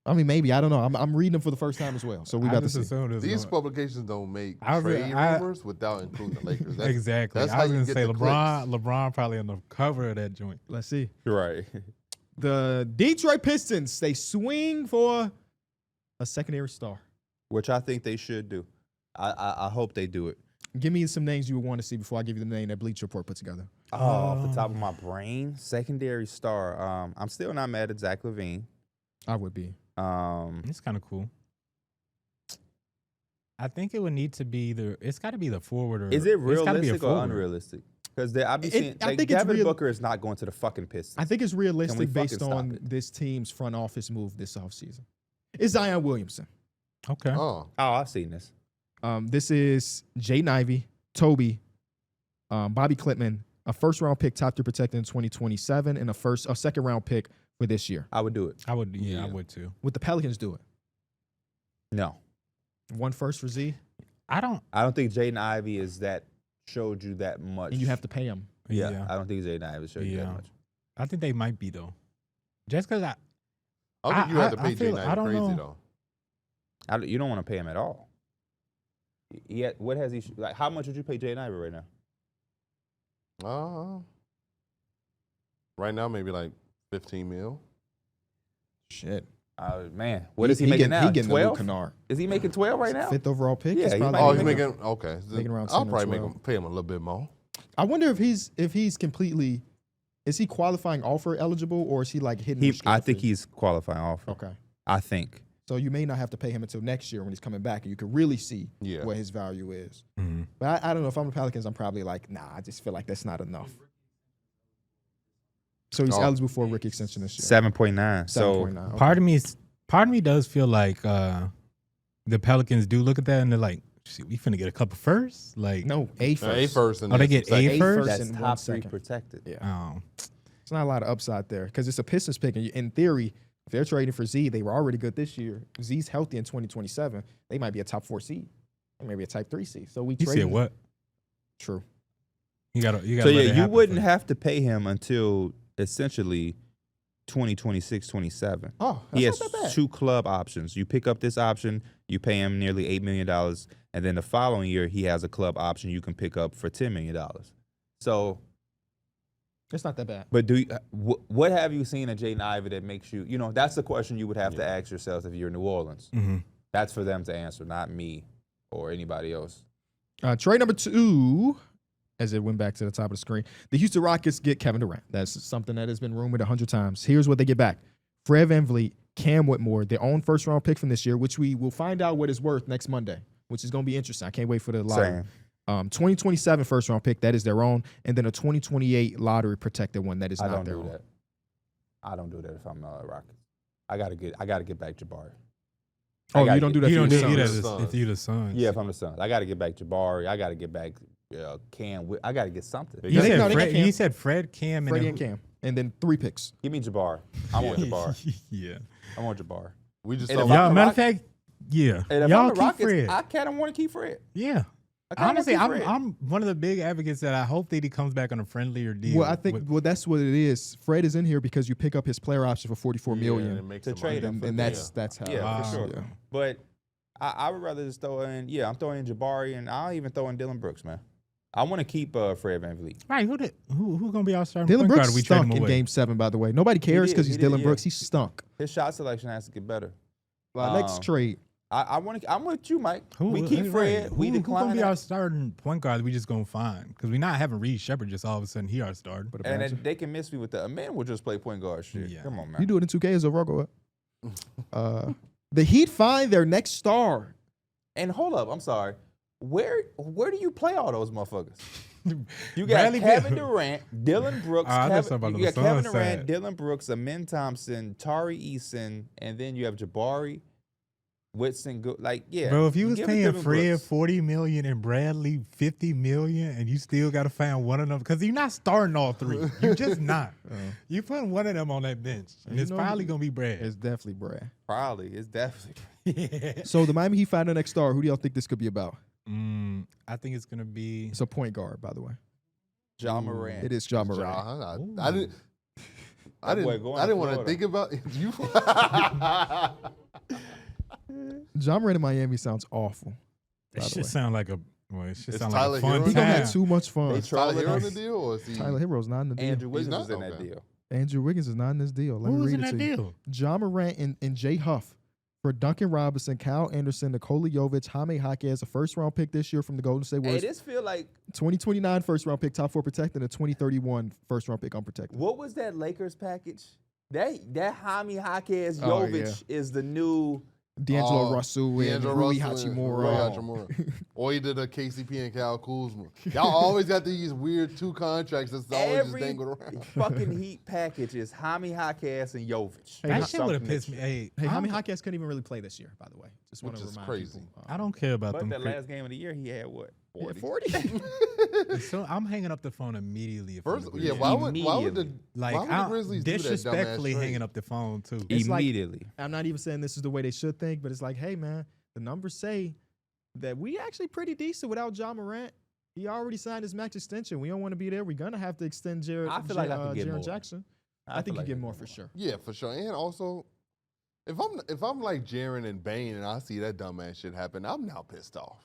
I mean, maybe. I don't know. I'm reading them for the first time as well. So we got to see. These publications don't make I- trade I- rumors without including the Lakers. That's, Exactly. That's I how was you gonna get say the LeBron probably on the cover of that joint. Let's see. Right. The Detroit Pistons, they swing for a secondary star. Which I think they should do. I hope they do it. Give me some names you would want to see before I give you the name that Bleacher Report put together. Oh, off the top of my brain, secondary star. I'm still not mad at Zach LaVine. I would be. It's kind of cool. I think it would need to be it's got to be the forward or Is it it's gotta be a realistic or forward. unrealistic? Because I be seeing I like, think it's Devin Booker is not going to the fucking Pistons. I think it's realistic based fucking on stop it? this team's front office move this offseason. It's Zion Williamson. Okay. Oh, I've seen this. This is Jaden Ivey, Toby, Bobby Klitman, a first-round pick top 3 protected in 2027, and a second-round pick for this year. I would do it. I would. Yeah. I would too. Would the Pelicans do it? No, 1 first for Z, I don't think Jaden Ivey is that showed you that much. and you have to pay him. Yeah, I don't think Jaden Ivey showed you that Yeah. much. I think they might be though. Just because I don't think you have to I pay feel- Jay I don't crazy know. though. You don't want to pay him at all. Yet, what has he like? How much would you pay Jaden Ivey right now? Right now maybe like 15 mil. Shit. Man, what is he making now? He getting the Luke 12? Kennard. Is he making 12 right now? 5th overall pick. Yeah, He's he probably might Oh, be he's making- making okay. making around I'll 10 or probably 12. pay him a little bit more. I wonder if he's completely. Is he qualifying offer eligible, or is he like hidden? I restricted think free? he's qualifying offer. Okay. I think. So you may not have to pay him until next year when he's coming back, and you can really see Yeah. what his value is. Mhm. But I don't know. If I'm the Pelicans, I'm probably like, nah. I just feel like that's not enough. So he's Oh. eligible for a rookie extension this year. 7.9. So 7.9. Okay. Part of me does feel like the Pelicans do look at that and they're like, shit, we finna get a couple first. Like, No, A first. A first and Oh, they then get some A second. first? that's in 1 top 3 second. protected. Yeah. oh, It's not a lot of upside there because it's a Pistons pick. And in theory, if they're trading for Z, they were already good this year. Z's healthy in 2027. They might be a top 4 seed, or maybe a type 3 seed. So we you trade. said what? True. You gotta. So let it yeah, you happen wouldn't first. have to pay him until essentially 2026, 27. Oh, He that's has not that bad. 2 club options. You pick up this option, you pay him nearly $8 million, and then the following year he has a club option you can pick up for $10 million. So, It's not that bad. but what have you seen in Jaden Ivey that makes you, that's the question you would have to ask yourself if you're in New Orleans. Mhm. That's for them to answer, not me or anybody else. Trade number 2, as it went back to the top of the screen. The Houston Rockets get Kevin Durant. That's something that has been rumored 100 times. Here's what they get back. Fred VanVleet, Cam Whitmore, their own first-round pick from this year, which we will find out what it's worth next Monday, which is going to be interesting. I can't wait for the lottery. Same. 2027 first-round pick, that is their own, and then a 2028 lottery protected one that is I not don't their do own. that. I don't do that if I'm Rockets. I gotta get back Jabari. Oh, gotta you don't do get- that You for don't your need that Suns. if you the Suns. Yeah, if I'm the Suns, I gotta get back Jabari. I gotta get back Cam. I gotta get something. You Yeah, said, no, they got Fred, Cam. you said Fred, Cam, Freddie and and Cam, and then 3 picks. Give me Jabari. I want Jabari. yeah. I want Jabari. We just And saw if I'm Y'all, the matter of Rock- fact, yeah. And if Y'all I'm the keep Rockets, Fred. I kind of want to keep Fred. Yeah. I kinda Honestly, wanna keep Fred. I'm one of the big advocates that I hope that he comes back on a friendlier deal. Well, I think that's what it is. Fred is in here because you pick up his player option for $44 million, it makes to some trade money. him. and that's how. Yeah, for sure. Yeah. But I would rather just throw in. Yeah, I'm throwing in Jabari, and I'll even throw in Dylan Brooks, man. I want to keep Fred VanVleet. Right, who gonna be our starting Dylan point guard Brooks if we trade him stunk in away? Game 7, by the way. Nobody cares did, because he he's did, Dylan yeah. Brooks. He stunk. His shot selection has to get better. Next trade. I'm with you, Mike. We keep right. Fred. We Who decline gonna be that. our starting point guard that we just gonna find? Because we not having Reed Shepard just all of a sudden he our starter. But And imagine. then they can miss me with that. A man will just play point guard shit. Yeah. Come on, man. You do it in 2K as a Rogo. The Heat find their next star. And hold up, I'm sorry. Where do you play all those motherfuckers? You got Bradley Kevin Beal. Durant, Dylan Brooks, I thought something about you the got Kevin Suns Durant, side. Dylan Brooks, Amin Thompson, Tari Eason, and then you have Jabari, Whitson. Bro, if you was give it paying Dylan Fred Brooks. $40 million and Bradley $50 million, and you still got to find one of them because you're not starting all 3. You just not. You putting one of them on that bench, and You it's know, probably gonna be Brad. It's definitely Brad. Probably, it's definitely. Yeah. So the Miami Heat find their next star. Who do y'all think this could be about? I think it's gonna be. It's a point guard, by the way. John Moran. It is John Moran. I didn't. I That boy didn't. going I to didn't want to Florida. think about you. John Moran in Miami sounds awful. It by the should way. sound like a. Well, it should Is sound Tyler like a fun Hero? He time. gonna have too much fun. They Tyler trolling Hero in us. the deal, or is he? Tyler Hero's not in the deal. Andrew Wiggins not? is in that Okay. deal. Andrew Wiggins is not in this deal. Let Who me was read in it that to you. deal? John Morant and Jay Huff for Duncan Robinson, Kyle Anderson, Nikola Jovic, Jaime Jaquez, a first-round pick this year from the Golden State Hey, Warriors. this feel like 2029 first-round pick, top 4 protected, and a 2031 first-round pick unprotected. what was that Lakers package? That Jaime Jaquez Oh, Jovic is the new D'Angelo Russell and Rui Hachimura. Or he did a KCP and Kyle Kuzma. Y'all always got these weird 2 contracts that's always just Every dangled around. fucking Heat package is Jaime Jaquez and Jovic. That shit would have pissed me. Hey, Jaime Jaquez couldn't even really play this year, by the way. Just want Which to is remind crazy. people. I don't care about But them. that last game of the year, he had what? 40. 40. So I'm hanging up the phone immediately. If First, I'm the yeah, Grizzlies. why would the Like, why would the Grizzlies do that dumbass disrespectfully trade? hanging up the phone too. It's like- Immediately. I'm not even saying this is the way they should think, but it's like, hey, man, the numbers say that we actually pretty decent without Ja Morant. He already signed his max extension. We don't want to be there. We're going to have to extend I feel like I could get Jaren more. Jackson. I feel think like you I get more could for sure. Yeah, for sure. And also, if I'm like Jaren and Bane and I see that dumbass shit happen, I'm now pissed off.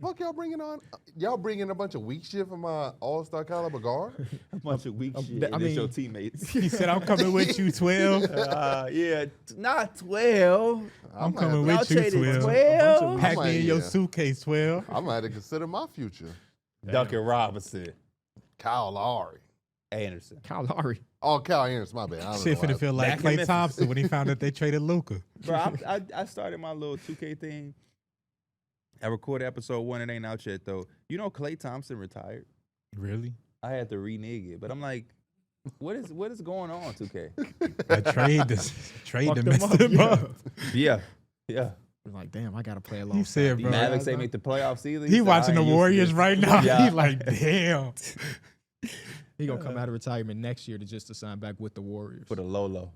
Fuck y'all bringing on? Y'all bringing a bunch of weak shit from my all-star caliber guard? A bunch of weak shit. I And it's your mean- teammates. He said, "I'm coming with you, 12. Yeah, not 12. I'm might coming have with to- you, traded 12. 12. Pack might, me in your yeah. suitcase, 12." I might have to consider my future. Duncan Robinson. Kyle Lowry. Anderson. Kyle Lowry. Oh, Kyle Anderson, my bad. I don't Shit know finna why. feel like Back in Klay Memphis. Thompson when he found out they traded Luka. Bro, I started my little 2K thing. I recorded episode 1. It ain't out yet, though. You know Klay Thompson retired? Really? I had to renege it. But I'm like, what is going on, 2K? That trade that Fucked messed up, him yeah. up. Yeah. We're like, damn, I got to play He alongside said, these bro. guys Mavericks ain't now. make the playoffs either. He said, watching "I the ain't used to Warriors this." right now. Yeah. He like, damn. He going to come out of retirement next year to sign back with the Warriors. For the low. All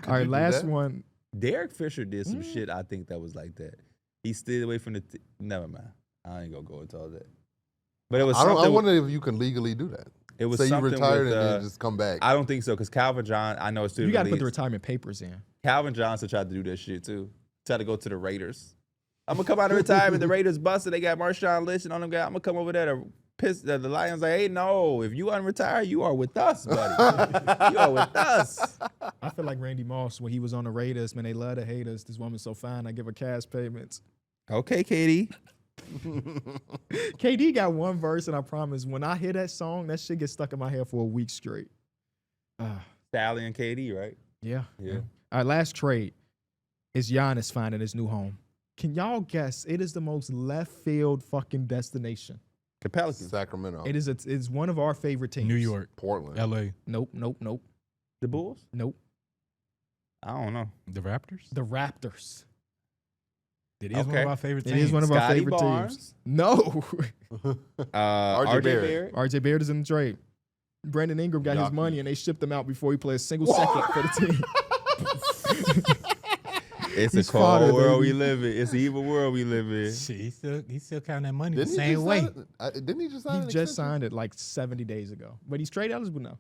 you right, do last that? one. Derek Fisher did some shit I think that was like that. He stayed away from the never mind. I ain't gonna go into all that. But it was I something. wonder if you can legally do that. it was Say you something retired with, and then just come back. I don't think so because Calvin Johnson. I know it's You got to put the released. retirement papers in. Calvin Johnson tried to do that shit too. Tried to go to the Raiders. I'm gonna come out of retirement. The Raiders busted. They got Marshawn Lynch and on them guys. I'm gonna come over there to piss. The Lions like, hey, no. If you unretire, you are with us, buddy. You are with us. I feel like Randy Moss when he was on the Raiders, man, they love to hate us. This woman's so fine, I give her cash payments. Okay, Katie. KD got one verse, and I promise, when I hear that song, that shit gets stuck in my head for a week straight. Sally and KD, right? Yeah. Yeah. All right, last trade is Giannis finding his new home. Can y'all guess? It is the most left field fucking destination. The Pelicans. Sacramento. It's one of our favorite teams. New York, Portland. LA, Nope. The Bulls? I don't know. the Raptors. The Raptors. It is one Okay. of our favorite It teams. is one of our Scotty favorite Barnes. teams. No. RJ Barrett. Barrett. RJ Barrett is in the trade. Brandon Ingram got his Yucky. money, and they shipped him out before he played a single second for the team. It's He's a cold fodder, world baby. we live in. It's an evil world we live in. Shit, he still counting that money Didn't the he same just way. sign it? Didn't he just sign He an just extension? signed it like 70 days ago, but he's trade eligible now.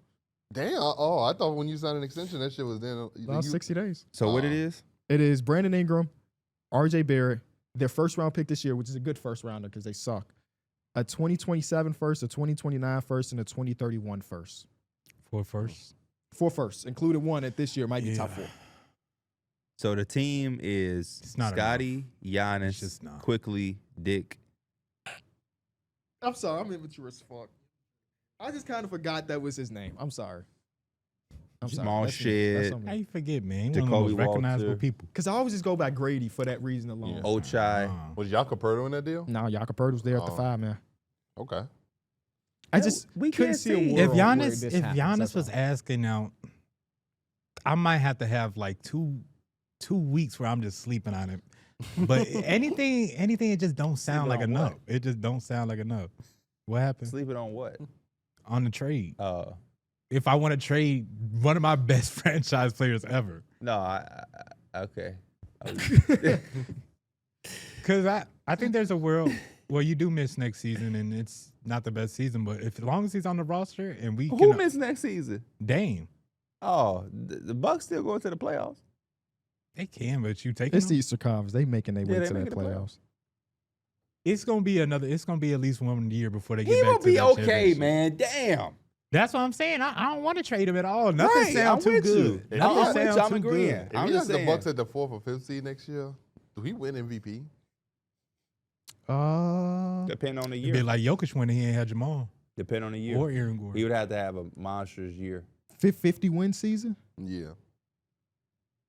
Damn. Oh, I thought when you signed an extension, that shit was then. About 60 days. So what it is? It is Brandon Ingram, RJ Barrett, their first round pick this year, which is a good first rounder because they suck. A 2027 first, a 2029 first, and a 2031 first. For first. 4 firsts, including one at this year, might be top 4. So the team is It's not Scotty, It's Giannis, just not. Quickly, Dick. I'm sorry, I'm immature as fuck. I just kind of forgot that was his name. I'm sorry. Small That's me. shit. That's on me. How you forget, man? He one of the Jacoby most recognizable Walter. people. Because I always just go by Grady for that reason alone. Ochai. Was Jakob Pertl in that deal? Now Jakob Pertl was there at the Oh. 5, man. Okay. I Yeah, just we couldn't can't see a see. world If where Giannis, this if happens, Giannis that's was all. asking out, I might have to have like two weeks where I'm just sleeping on it. But anything, it just don't sound like Sleeping on enough. what? It just don't sound like enough. What happened Sleeping on what? on the trade? If If I want to trade one of my best franchise players ever, no, okay. because I think there's a world where you do miss next season and it's not the best season, but if as long as he's on the roster and we Who can missed next season? Dame, Oh, the Bucks still going to the playoffs. they can, but you take It's the them. Easter Conference. They making their way they to that making the playoffs. It's gonna be at least 1 year before they get He back will to be that okay, championship. man. Damn. That's what I'm saying. I don't want to trade him at all. Nothing Right, sounds I'm too with good. you. If Nothing I'm with sounds you, I'm too agreeing. good. If I'm he just has the saying. Bucks at the 4th or 5th seed next year, do he win MVP? Depending on the It'd year. be like Jokic when he ain't had Jamal Depending on the year. or Aaron Gordon. He would have to have a monstrous year. 50 win season? Yeah.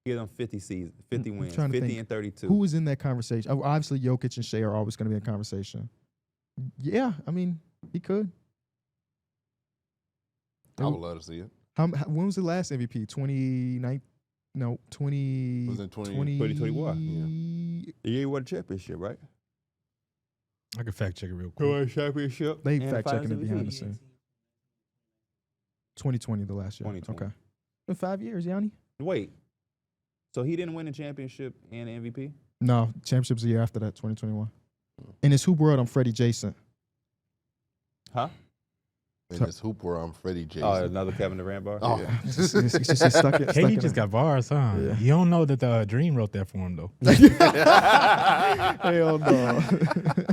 Give them 50 seasons, 50 wins, trying to 50 think. and 32. Who is in that conversation? Oh, obviously, Jokic and Shea are always going to be in conversation. Yeah, I mean, he could. I would love to see it. When was the last MVP? 2019? No, 20. It was in 2021. Yeah. The year he won a championship, right? I can fact check it real Who quick. won a championship? They and fact checking finals it behind the MVP? scenes. 2020, the last year. 2020. Okay. Been 5 years, Yanni. Wait. So he didn't win a championship and MVP? No, championship's the year after that, 2021. In his hoop world, I'm Freddie Jason. Huh? In this hoop where I'm Freddie Jason. Oh, another Kevin Durant bar? Oh. Yeah. KD just got bars, huh? Yeah. You don't know that the Dream wrote that for him, though. Hell no.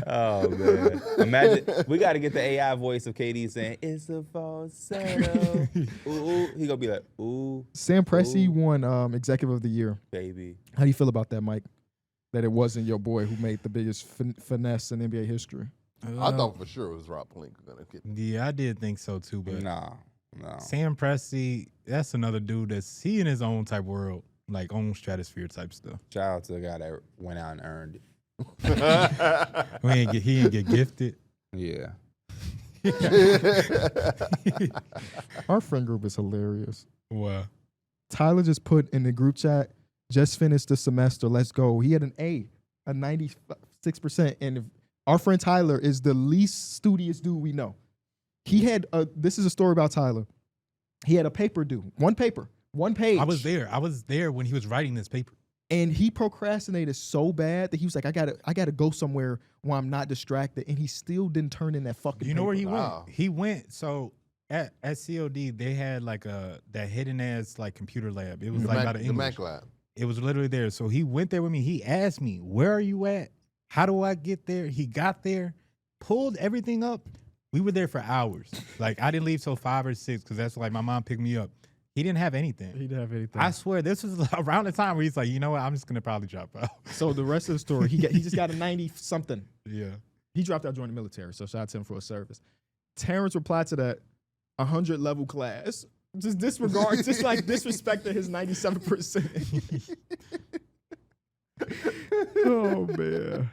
Oh, man. Imagine, we got to get the AI voice of KD saying, it's a falsetto. Ooh, ooh. He going to be like, ooh, Sam Presti Ooh. won Executive of the Year. baby. How do you feel about that, Mike? That it wasn't your boy who made the biggest finesse in NBA history. I thought for sure it was Rob Pelinka going to get it. Yeah, I did think so too, but No. Sam Presti, that's another dude that's he in his own type world, like own stratosphere type stuff. Shout out to the guy that went out and earned it. He didn't get gifted. Yeah. Our friend group is hilarious. Wow. Tyler just put in the group chat, just finished the semester, let's go. He had an A, a 96%. And if our friend Tyler is the least studious dude we know. He had, this is a story about Tyler. He had a paper due, one page. I was there when he was writing this paper. And he procrastinated so bad that he was like, I gotta go somewhere where I'm not distracted. And he still didn't turn in that fucking You know where he Wow. went? He went, so at COD, they had like that hidden ass like computer lab. It was The like Mac, out of the English. Mac Lab. It was literally there. So he went there with me. He asked me, where are you at? How do I get there? He got there, pulled everything up. We were there for hours. Like, I didn't leave till 5 or 6 because that's like my mom picked me up. He didn't have anything. He didn't have anything. I swear, this was around the time where he's like, you know what? I'm just going to probably drop out. So the rest of the story, he just got a 90-something. Yeah. He dropped out, joined the military, so shout out to him for his service. Terrence replied to that 100-level class. Just disregard, just like disrespected his 97%. Oh, man.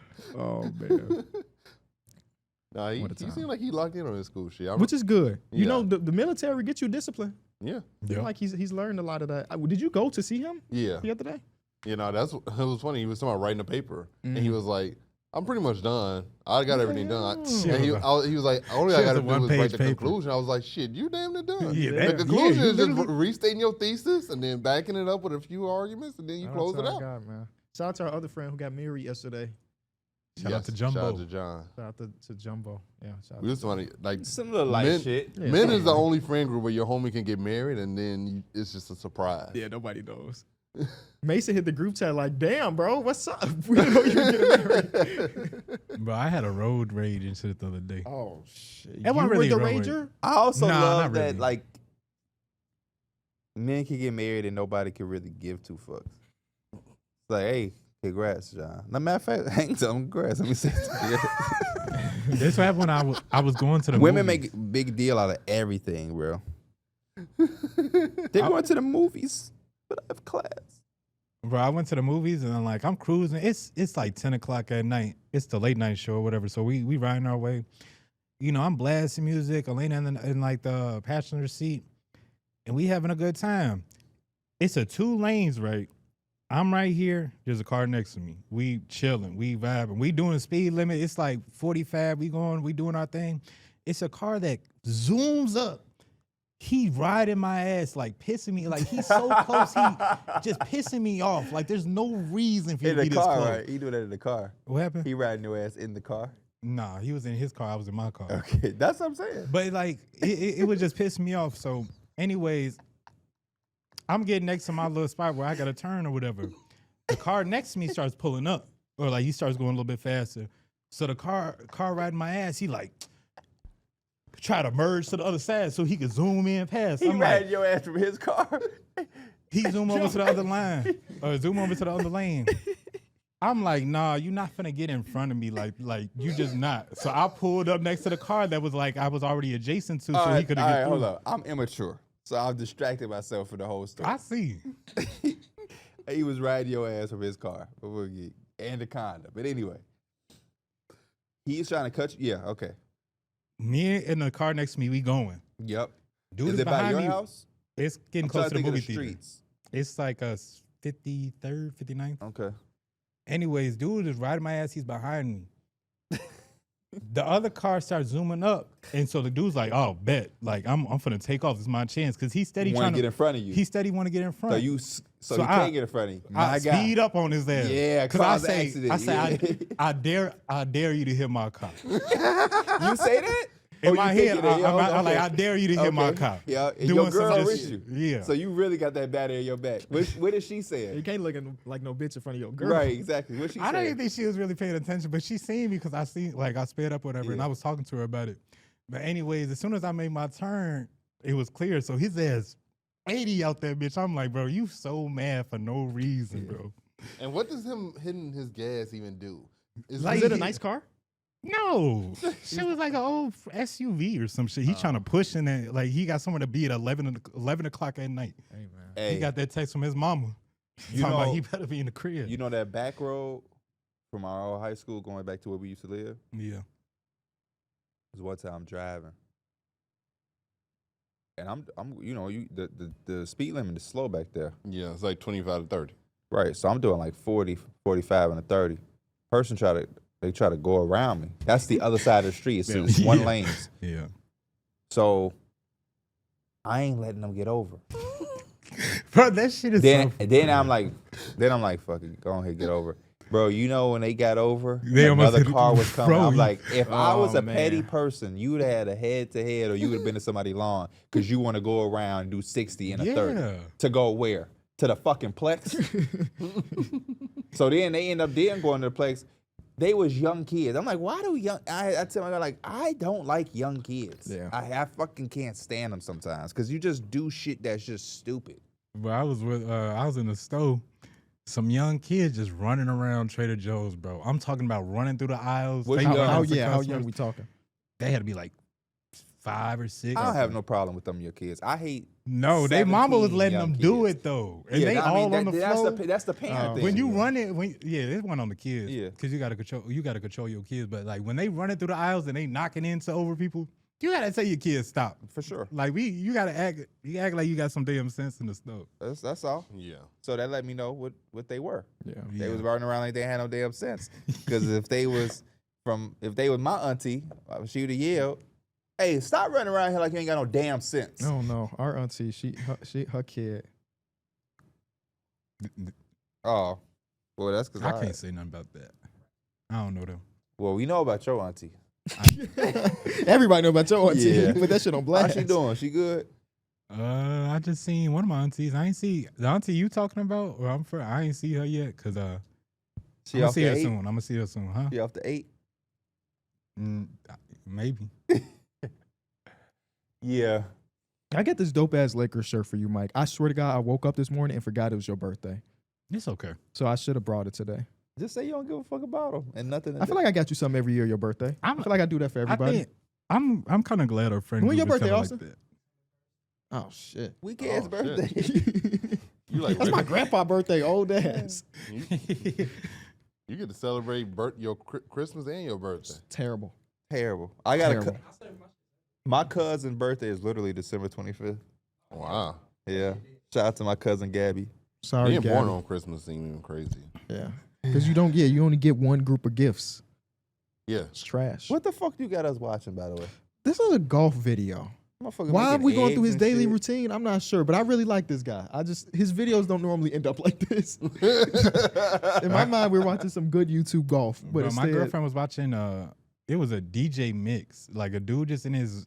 Nah, he What a time. seemed like he locked in on his school shit. Which is good. You Yeah. know, the military gets you discipline. Yeah. Yeah. Like he's learned a lot of that. Did you go to see him Yeah. the other day? You know, it was funny. He was talking about writing a paper. And he was like, I'm pretty much done. I got everything done. Shit. And he was like, only I Shit got to was a do is write one-page the paper. conclusion. I was like, shit, you damn near done. Yeah, The that- conclusion yeah, is just literally- restating your thesis and then backing it up with a few arguments and then you close it out. God, man. Shout out to our other friend who got married yesterday. Shout out to Jumbo. Shout out to John. Shout out to Jumbo. Yeah, shout out We to was talking like Some little light men, shit. Yeah, men is something the like- only friend group where your homie can get married and then it's just a surprise. Yeah, nobody knows. Mason hit the group chat like, damn, bro, what's up? We didn't know you were getting married. Bro, I had a road rage and shit the other day. Oh, shit. It wasn't You really were the road rage. rager? I also Nah, love not that, really. like, men can get married and nobody can really give two fucks. It's like, hey, congrats, John. No, matter of fact, hang some congrats. Let me say This what happened when I was going to the Women movies. make big deal out of everything, bro. They're going to the movies, but I have class. Bro, I went to the movies and I'm cruising. It's like 10 o'clock at night. It's the late night show or whatever. So we riding our way. You know, I'm blasting music. Elena in like the passenger seat. And we having a good time. It's a 2 lanes, right? I'm right here. There's a car next to me. We chilling. We vibing. We doing speed limit. It's like 45. We doing our thing. It's a car that zooms up. He riding my ass, like pissing me. Like he's so close, he just pissing me off. Like there's no reason for you In to be the this car, close. right? He doing that in the car. What happened? He riding your ass in the car. Nah, he was in his car. I was in my car. Okay, that's what I'm saying. But like it was just pissing me off. So, anyways, I'm getting next to my little spot where I got to turn or whatever. The car next to me starts pulling up, or like he starts going a little bit faster. So the car riding my ass, he like try to merge to the other side so he could zoom in past. He I'm riding like, your ass from his car. he zoom over to the other line or zoom over to the other lane. I'm like, nah, you not finna get in front of me like you just not. So I pulled up next to the car that was like I was already adjacent to, so he could all have right, get hold through. up. I'm immature, so I've distracted myself for the whole story. I see. He was riding your ass from his car. And the condo. But anyway. He's trying to cut you. Yeah, okay. Me in the car next to me, we going. Yep. Dude is is it by behind your me. house? It's getting I'm close trying to the think of movie theater. streets. It's like a 53rd, 59th. Okay. Anyways, dude is riding my ass. He's behind me. The other car starts zooming up, and so the dude's like, "Oh, bet, like I'm finna take off. This is my chance." Because he's steady trying to get in front of you. He steady want to get in front. So he can't get in front of you. I speed up on his ass. Yeah, because accident. I say, I dare you to hit my car. You say that? In my head, I'm like, I dare you to hit my car. Yeah, and Doing your girl some with shit. you. Yeah. So you really got that battery in your back. What did she say? You can't look like no bitch in front of your girl. Right, exactly. What she I don't say? even think she was really paying attention, but she seen me because I sped up or whatever, and I was talking to her about it. But anyways, as soon as I made my turn, it was clear. So his ass 80 out there, bitch. I'm like, bro, you so mad for no reason, bro. And what does him hitting his gas even do? Is it a nice car? No, she was like an old SUV or some shit. He trying to push in it, like he got somewhere to be at 11 o'clock at night. Hey man. Hey, He got that text from his mama. You Talking about know- he better be in the crib. you know that back road from our old high school going back to where we used to live? Yeah. Was one time I'm driving. And I'm the speed limit is slow back there. Yeah, it's like 25 to 30. Right. So I'm doing like 40, 45 and a 30. Person try to go around me. That's the other side of the street. It's one lanes. Yeah. So I ain't letting them get over. Bro, that shit is Then I'm like, fuck it, go ahead, get over. Bro, you know when they got over, They almost another hit it. car was coming. Bro, I'm like, if I was a man. petty person, you would have had a head-to-head or you would have been to somebody's lawn because you want to go around and do 60 and a 30. To go where? To the fucking Plex? So then they end up going to the Plex. They was young kids. I'm like, why do I tell my guy, like, I don't like young kids. Yeah. I fucking can't stand them sometimes because you just do shit that's just stupid. Bro, I was in the store. Some young kids just running around Trader Joe's, bro. I'm talking about running through the aisles. What taking you- How photos of young customers. we talking? They had to be like 5 or 6. I don't have no problem with them, your kids. I hate. No, they mama was 17 letting young them do kids. it though, and Yeah, they I all mean, on the that's floor. that's the parent thing. When you run it, this one on the kids, Yeah. because you gotta control your kids. But like when they run it through the aisles and they knocking into over people, you gotta tell your kids stop. For sure. Like you gotta act like you got some damn sense in the store. That's all. Yeah. So that let me know what they were. Yeah. They was running around like they had no damn sense. Because if they was my auntie, she would have yelled, "Hey, stop running around here like you ain't got no damn sense." No. Our auntie, her kid. Oh, well, that's because I can't say nothing about that. I don't know them. Well, we know about your auntie. Everybody know about your auntie. Yeah. You put that shit on How blast. she doing? She good? I just seen one of my aunties. I ain't see the auntie you talking about. I ain't see her yet because I'm She gonna off see the her 8? soon. I'm gonna see her soon, huh? She off the 8? Maybe. Yeah. I get this dope ass Lakers shirt for you, Mike. I swear to God, I woke up this morning and forgot it was your birthday. It's okay. So I should have brought it today. Just say you don't give a fuck about them and nothing. I feel like I got you something every year your birthday. I feel like I do that for everybody. I think I'm kind of glad our friend. When your group is birthday, kinda Austin? Like that. Oh shit. weekend's Oh, birthday. You like That's my grandpa birthday, old ass. you get to celebrate your Christmas and your birthday. Terrible. Terrible. I got Terrible. my cousin's birthday is literally December 25th. Wow. Yeah. Shout out to my cousin Gabby. Sorry, Being born Gabby. on Christmas seems even crazy. Yeah. Because you only get one group of gifts. Yeah. It's trash. What the fuck you got us watching, by the way? This is a golf video. Motherfucker Why are making we going through eggs his and daily shit. routine? I'm not sure, but I really like this guy. His videos don't normally end up like this. In my mind, we're watching some good YouTube golf, but Bro, my instead, girlfriend was watching. It was a DJ mix, like a dude just in his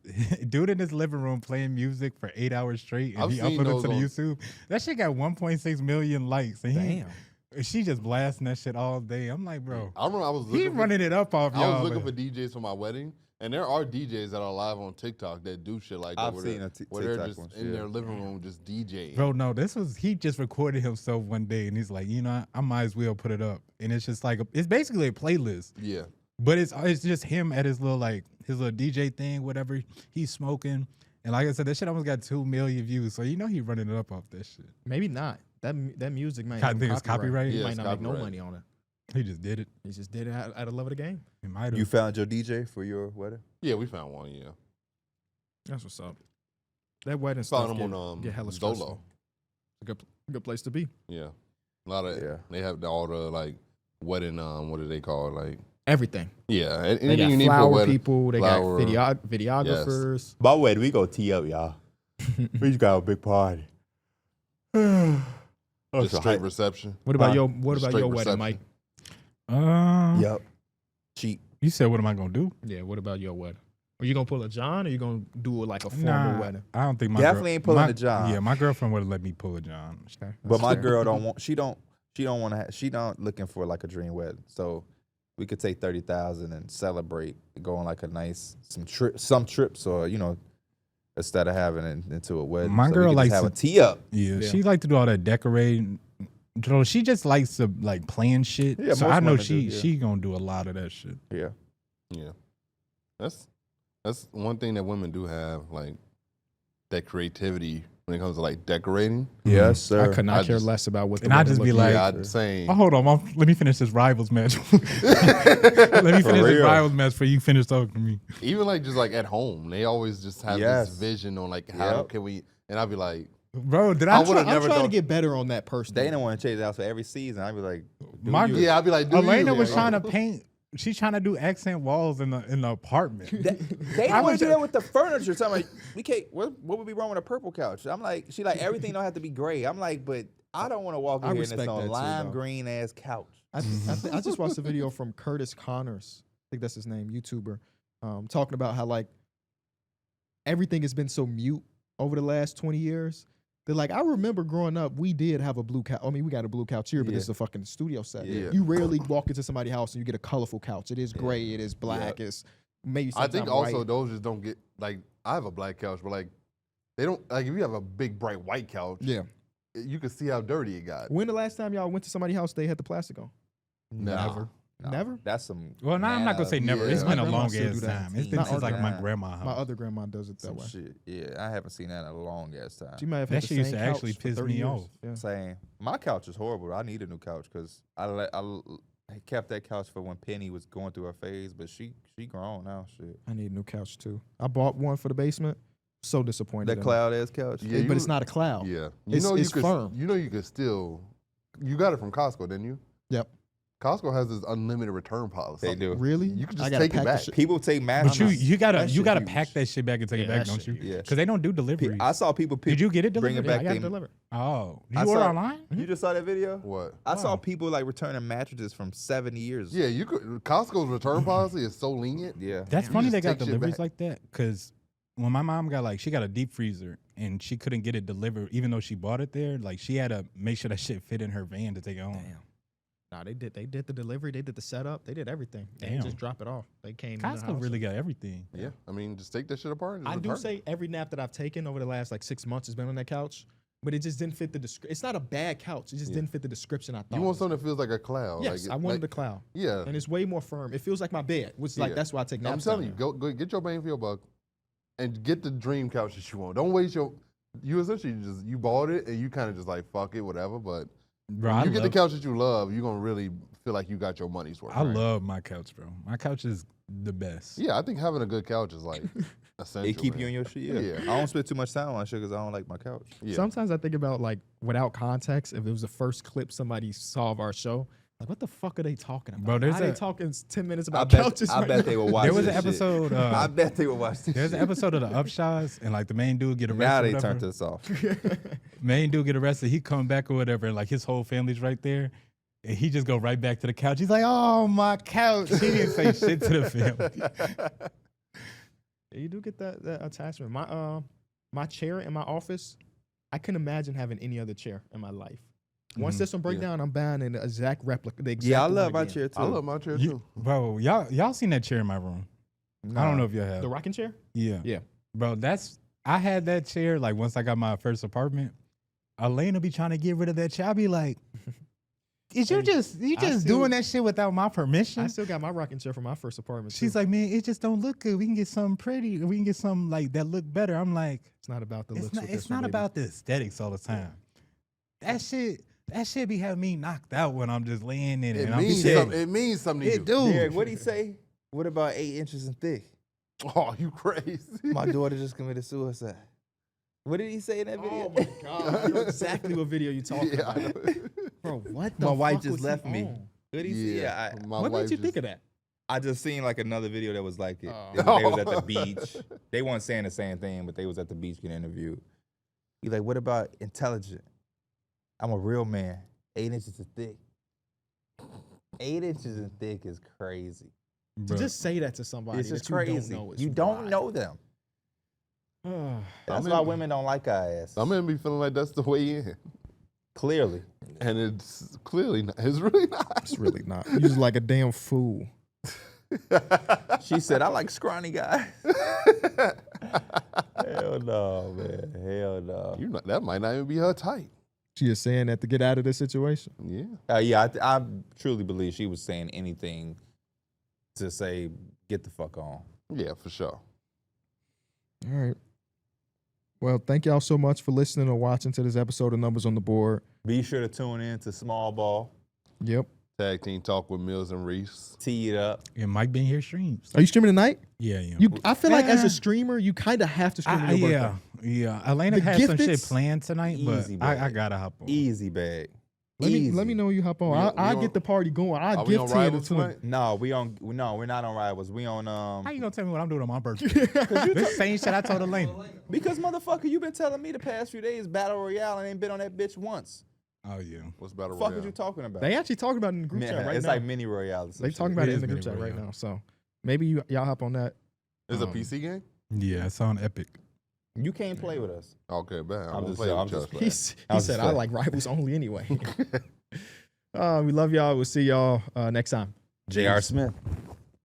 living room playing music for 8 hours straight, and I've he seen uploaded it those to the on- YouTube. That shit got 1.6 million likes, and damn. she just blasting that shit all day. I'm like, bro, I remember I was he looking running it up off I y'all. was looking but- for DJs for my wedding, and there are DJs that are live on TikTok that do shit like that. I've where seen they're- a t- where they're TikTok just one, in yeah. their living room just DJing. Bro, no, he just recorded himself one day, and he's like, I might as well put it up, and it's just like it's basically a playlist. Yeah. But it's just him at his little DJ thing, whatever. He's smoking. And like I said, that shit almost got 2 million views. So he running it up off that shit. maybe not. That music might I have think it's copyrighted? He Yeah, might it's not make no copyrighted. money on it. He just did it. He just did it out of love of the game. He might have. You found your DJ for your wedding? Yeah, we found one. Yeah, That's what's up. That wedding found stuff him get, on get hella Zolo. stressful. It's a good place to be. Yeah, a lot of Yeah. they have all the like wedding. What do they call it? Like Everything. yeah, They anything got you need for a flower wedding. people. They Flower. got videographers. By the way, we go tee up, y'all. We just got a big party. Just straight reception. What about Huh? your Straight wedding, reception. Mike? Yep. Cheap. You said, what am I gonna do? Yeah. What about your wedding? Are you gonna pull a John, or you gonna do it like a formal Nah, wedding? I don't think my Definitely ain't pulling my- a John. Yeah, my girlfriend would have let me pull a John. Okay, But that's my fair. girl don't want. She don't want to. She not looking for like a dream wedding. So we could take 30,000 and celebrate, go on like a nice some trips, or instead of having it into a wedding. My So we girl could just likes have a to- tee up. Yeah, Yeah. she like to do all that decorating. She just likes to like plan shit. Yeah, so most I know women she do, yeah. she gonna do a lot of that shit. Yeah. Yeah, that's one thing that women do have, like that creativity when it comes to like decorating. Yes, sir. I could not I care just- less about what. The And I wedding just be looks like- Yeah, I'd say. Oh, hold on, let me finish this rivals match. Let me finish this real. rivals match before you finish talking to me. Even like just like at home, they always just have Yes. this vision on like how Yep. can we, and I'd be like, Bro, did I I? would've I'm never trying to thought- get better on that person. They don't want to change the house for every season. I'd be like, do My- you? yeah, I'd be like, do Elena you? was Yeah. trying to paint. She's trying to do accent walls in the apartment. They I don't want was to do ju- that with the furniture. So I'm like, we can't. What would be wrong with a purple couch? I'm like, she like everything don't have to be gray. I'm like, but I don't want to walk in I here and it's respect on that too, lime though. green ass couch. I just watched a video from Curtis Connors. I think that's his name, YouTuber, talking about how like everything has been so mute over the last 20 years. That like I remember growing up, we did have a blue couch. I mean, we got a blue couch here, but Yeah. it's a fucking studio set. Yeah. You rarely walk into somebody's house and you get a colorful couch. It is gray, it is black, it's maybe I think sometime also white. those just don't get like I have a black couch, but like they don't like if you have a big bright white couch, Yeah. you can see how dirty it got. When the last time y'all went to somebody's house, they had the plastic on? Never. Nah, Never? That's some. Well, now I'm not gonna say never. Yeah. It's My been a grandma long still ass do that. time. It's been My since like my grandma- grandma's house. My other grandma does it that some way. shit. Yeah, I haven't seen that in a long ass time. She might have That had the shit used same to actually couch for piss 30 me years. off. Yeah. Saying my couch is horrible. I need a new couch because I kept that couch for when Penny was going through her phase, but she grown now. Shit. I need a new couch too. I bought one for the basement. So disappointed. That in it. cloud ass couch. Yeah, but it's not a cloud. Yeah, It's firm. You know you could still. You got it from Costco, didn't you? Yep. Costco has this unlimited return policy. They do. Really? You can I just gotta take it pack the back. shit- People take But mattresses. you gotta That you shit gotta huge. pack that shit back and take Yeah, it back, that don't shit you? huge. Yeah. Because they don't do deliveries. I saw people. Did you get it bringing delivered? Yeah, I back got it them- delivered. Oh, I you order saw- online? You just saw that video? What? I saw Wow. people like returning mattresses from 7 years. Yeah, you could. Costco's return policy is so lenient. Yeah. That's You funny just they got take shit deliveries back. like that. Because when my mom got she got a deep freezer and she couldn't get it delivered, even though she bought it there. Like she had to make sure that shit fit in her van to take it home. Damn. Nah, they did the delivery, they did the setup, they did everything. They didn't Damn. just drop it off. They came in the Costco house. really got everything. Yeah, I mean, just take that shit apart. And I just do return say it. every nap that I've taken over the last like 6 months has been on that couch, but it just didn't fit the description. It's not a bad couch. It just Yeah. didn't fit the description I thought. You it want was. something that feels like a cloud. Yes, like, I wanted like, the cloud. Yeah, And it's way more firm. It feels like my bed, which like Yeah. that's why I take naps. I'm telling down you, there. go get your bang for your buck, and get the dream couch that you want. Don't waste your. You essentially you bought it and you kind of just like fuck it, whatever. But Bro, when I you get the love, couch that you love, you're gonna really feel like you got your money's worth. I right? love my couch, bro. My couch is the best. Yeah, I think having a good couch is like essential. It keep man. you on your shit. Yeah. Yeah. I don't spend too much time on shit because I don't like my couch. Yeah. Sometimes I think about like without context, if it was the first clip somebody saw of our show, like what the fuck are they talking about? Bro, there's Why are a- they talking 10 minutes I about bet, couches? I right bet now? they will watch There was this an shit. episode. I bet they will watch this There's an shit. episode of the Upshots, and like the main dude get arrested. Now they or whatever. turned this off. Main dude get arrested. He come back or whatever, and like his whole family's right there, and he just go right back to the couch. He's like, "Oh, my couch." He didn't say shit to the family. Yeah, you do get that attachment. My chair in my office, I couldn't imagine having any other chair in my life. Once this one break down, I'm buying an exact replica. The exact Yeah, I one love my again. chair too. I love my chair too. Bro, y'all seen that chair in my room? I don't know if y'all have. The rocking chair? Yeah. Yeah. Bro, I had that chair like once I got my first apartment. Elena be trying to get rid of that chair. I be like, is you Hey, just still- doing that shit without my permission? I still got my rocking chair from my first apartment. She's too. like, man, it just don't look good. We can get something pretty. We can get something like that look better. I'm like, it's not about the it's looks. not. with It's this one, not baby. about the aesthetics all the time. That shit be having me knocked out when I'm just laying in it. It means something to you. Derrick, what'd he say? What about 8 inches and thick? Oh, you crazy. My daughter just committed suicide. What did he say in that video? Oh my God! I know exactly what video you talking about, bro. What the My fuck wife just was he left me. on? What did he say? Yeah, What made you think of that? I just seen like another video that was like it. Oh. They was at the beach. They weren't saying the same thing, but they was at the beach getting interviewed. He's like, what about intelligent? I'm a real man. 8 inches of thick. 8 inches and thick is crazy. To just say that to somebody It's just that you crazy. don't know. Is You don't wild. know them. That's why women don't like our ass. Some men be feeling like that's the way in. Clearly. And it's clearly not. It's really not. It's really not. You just like a damn fool. She said, I like scrawny guys. Hell no, man. Hell no. That might not even be her type. She is saying that to get out of this situation. Yeah. Yeah, I truly believe she was saying anything to say, get the fuck on. Yeah, for sure. All right. Well, thank y'all so much for listening or watching to this episode of Numbers on the Board. Be sure to tune in to Small Ball. Yep. Tag team talk with Mills and Reese. Tee it up. And Mike been here streams. Are you streaming tonight? Yeah, yeah. I feel like as a streamer, you kind of have to stream on your birthday. Yeah. Elena The had some shit Gifted? planned tonight, but Easy, I bag. gotta hop on. Easy bag. Let Easy. me know when you hop on. We I'll on- get the party going. I'll Are we on gift 10 Rivals to tonight? No, we're not on Rivals. We on How you gonna tell me what I'm doing on my birthday? This same shit I told Elena. because motherfucker, you been telling me the past few days Battle Royale and ain't been on that bitch once. Oh yeah. What's Battle Fuck Royale? what you talking about? They actually talking about it in the group Man, chat right it's now. like mini Royale. They talking about It it in is the group mini chat right Royale. now. So maybe y'all hop on that. Is it a PC game? Yeah, it's on Epic. You can't play with us. Okay, bad. I'm I'm gonna just- play I'm with just you. playing. He was said, just I saying. like rivals only anyway. We love y'all. We'll see y'all next time. J.R. Smith.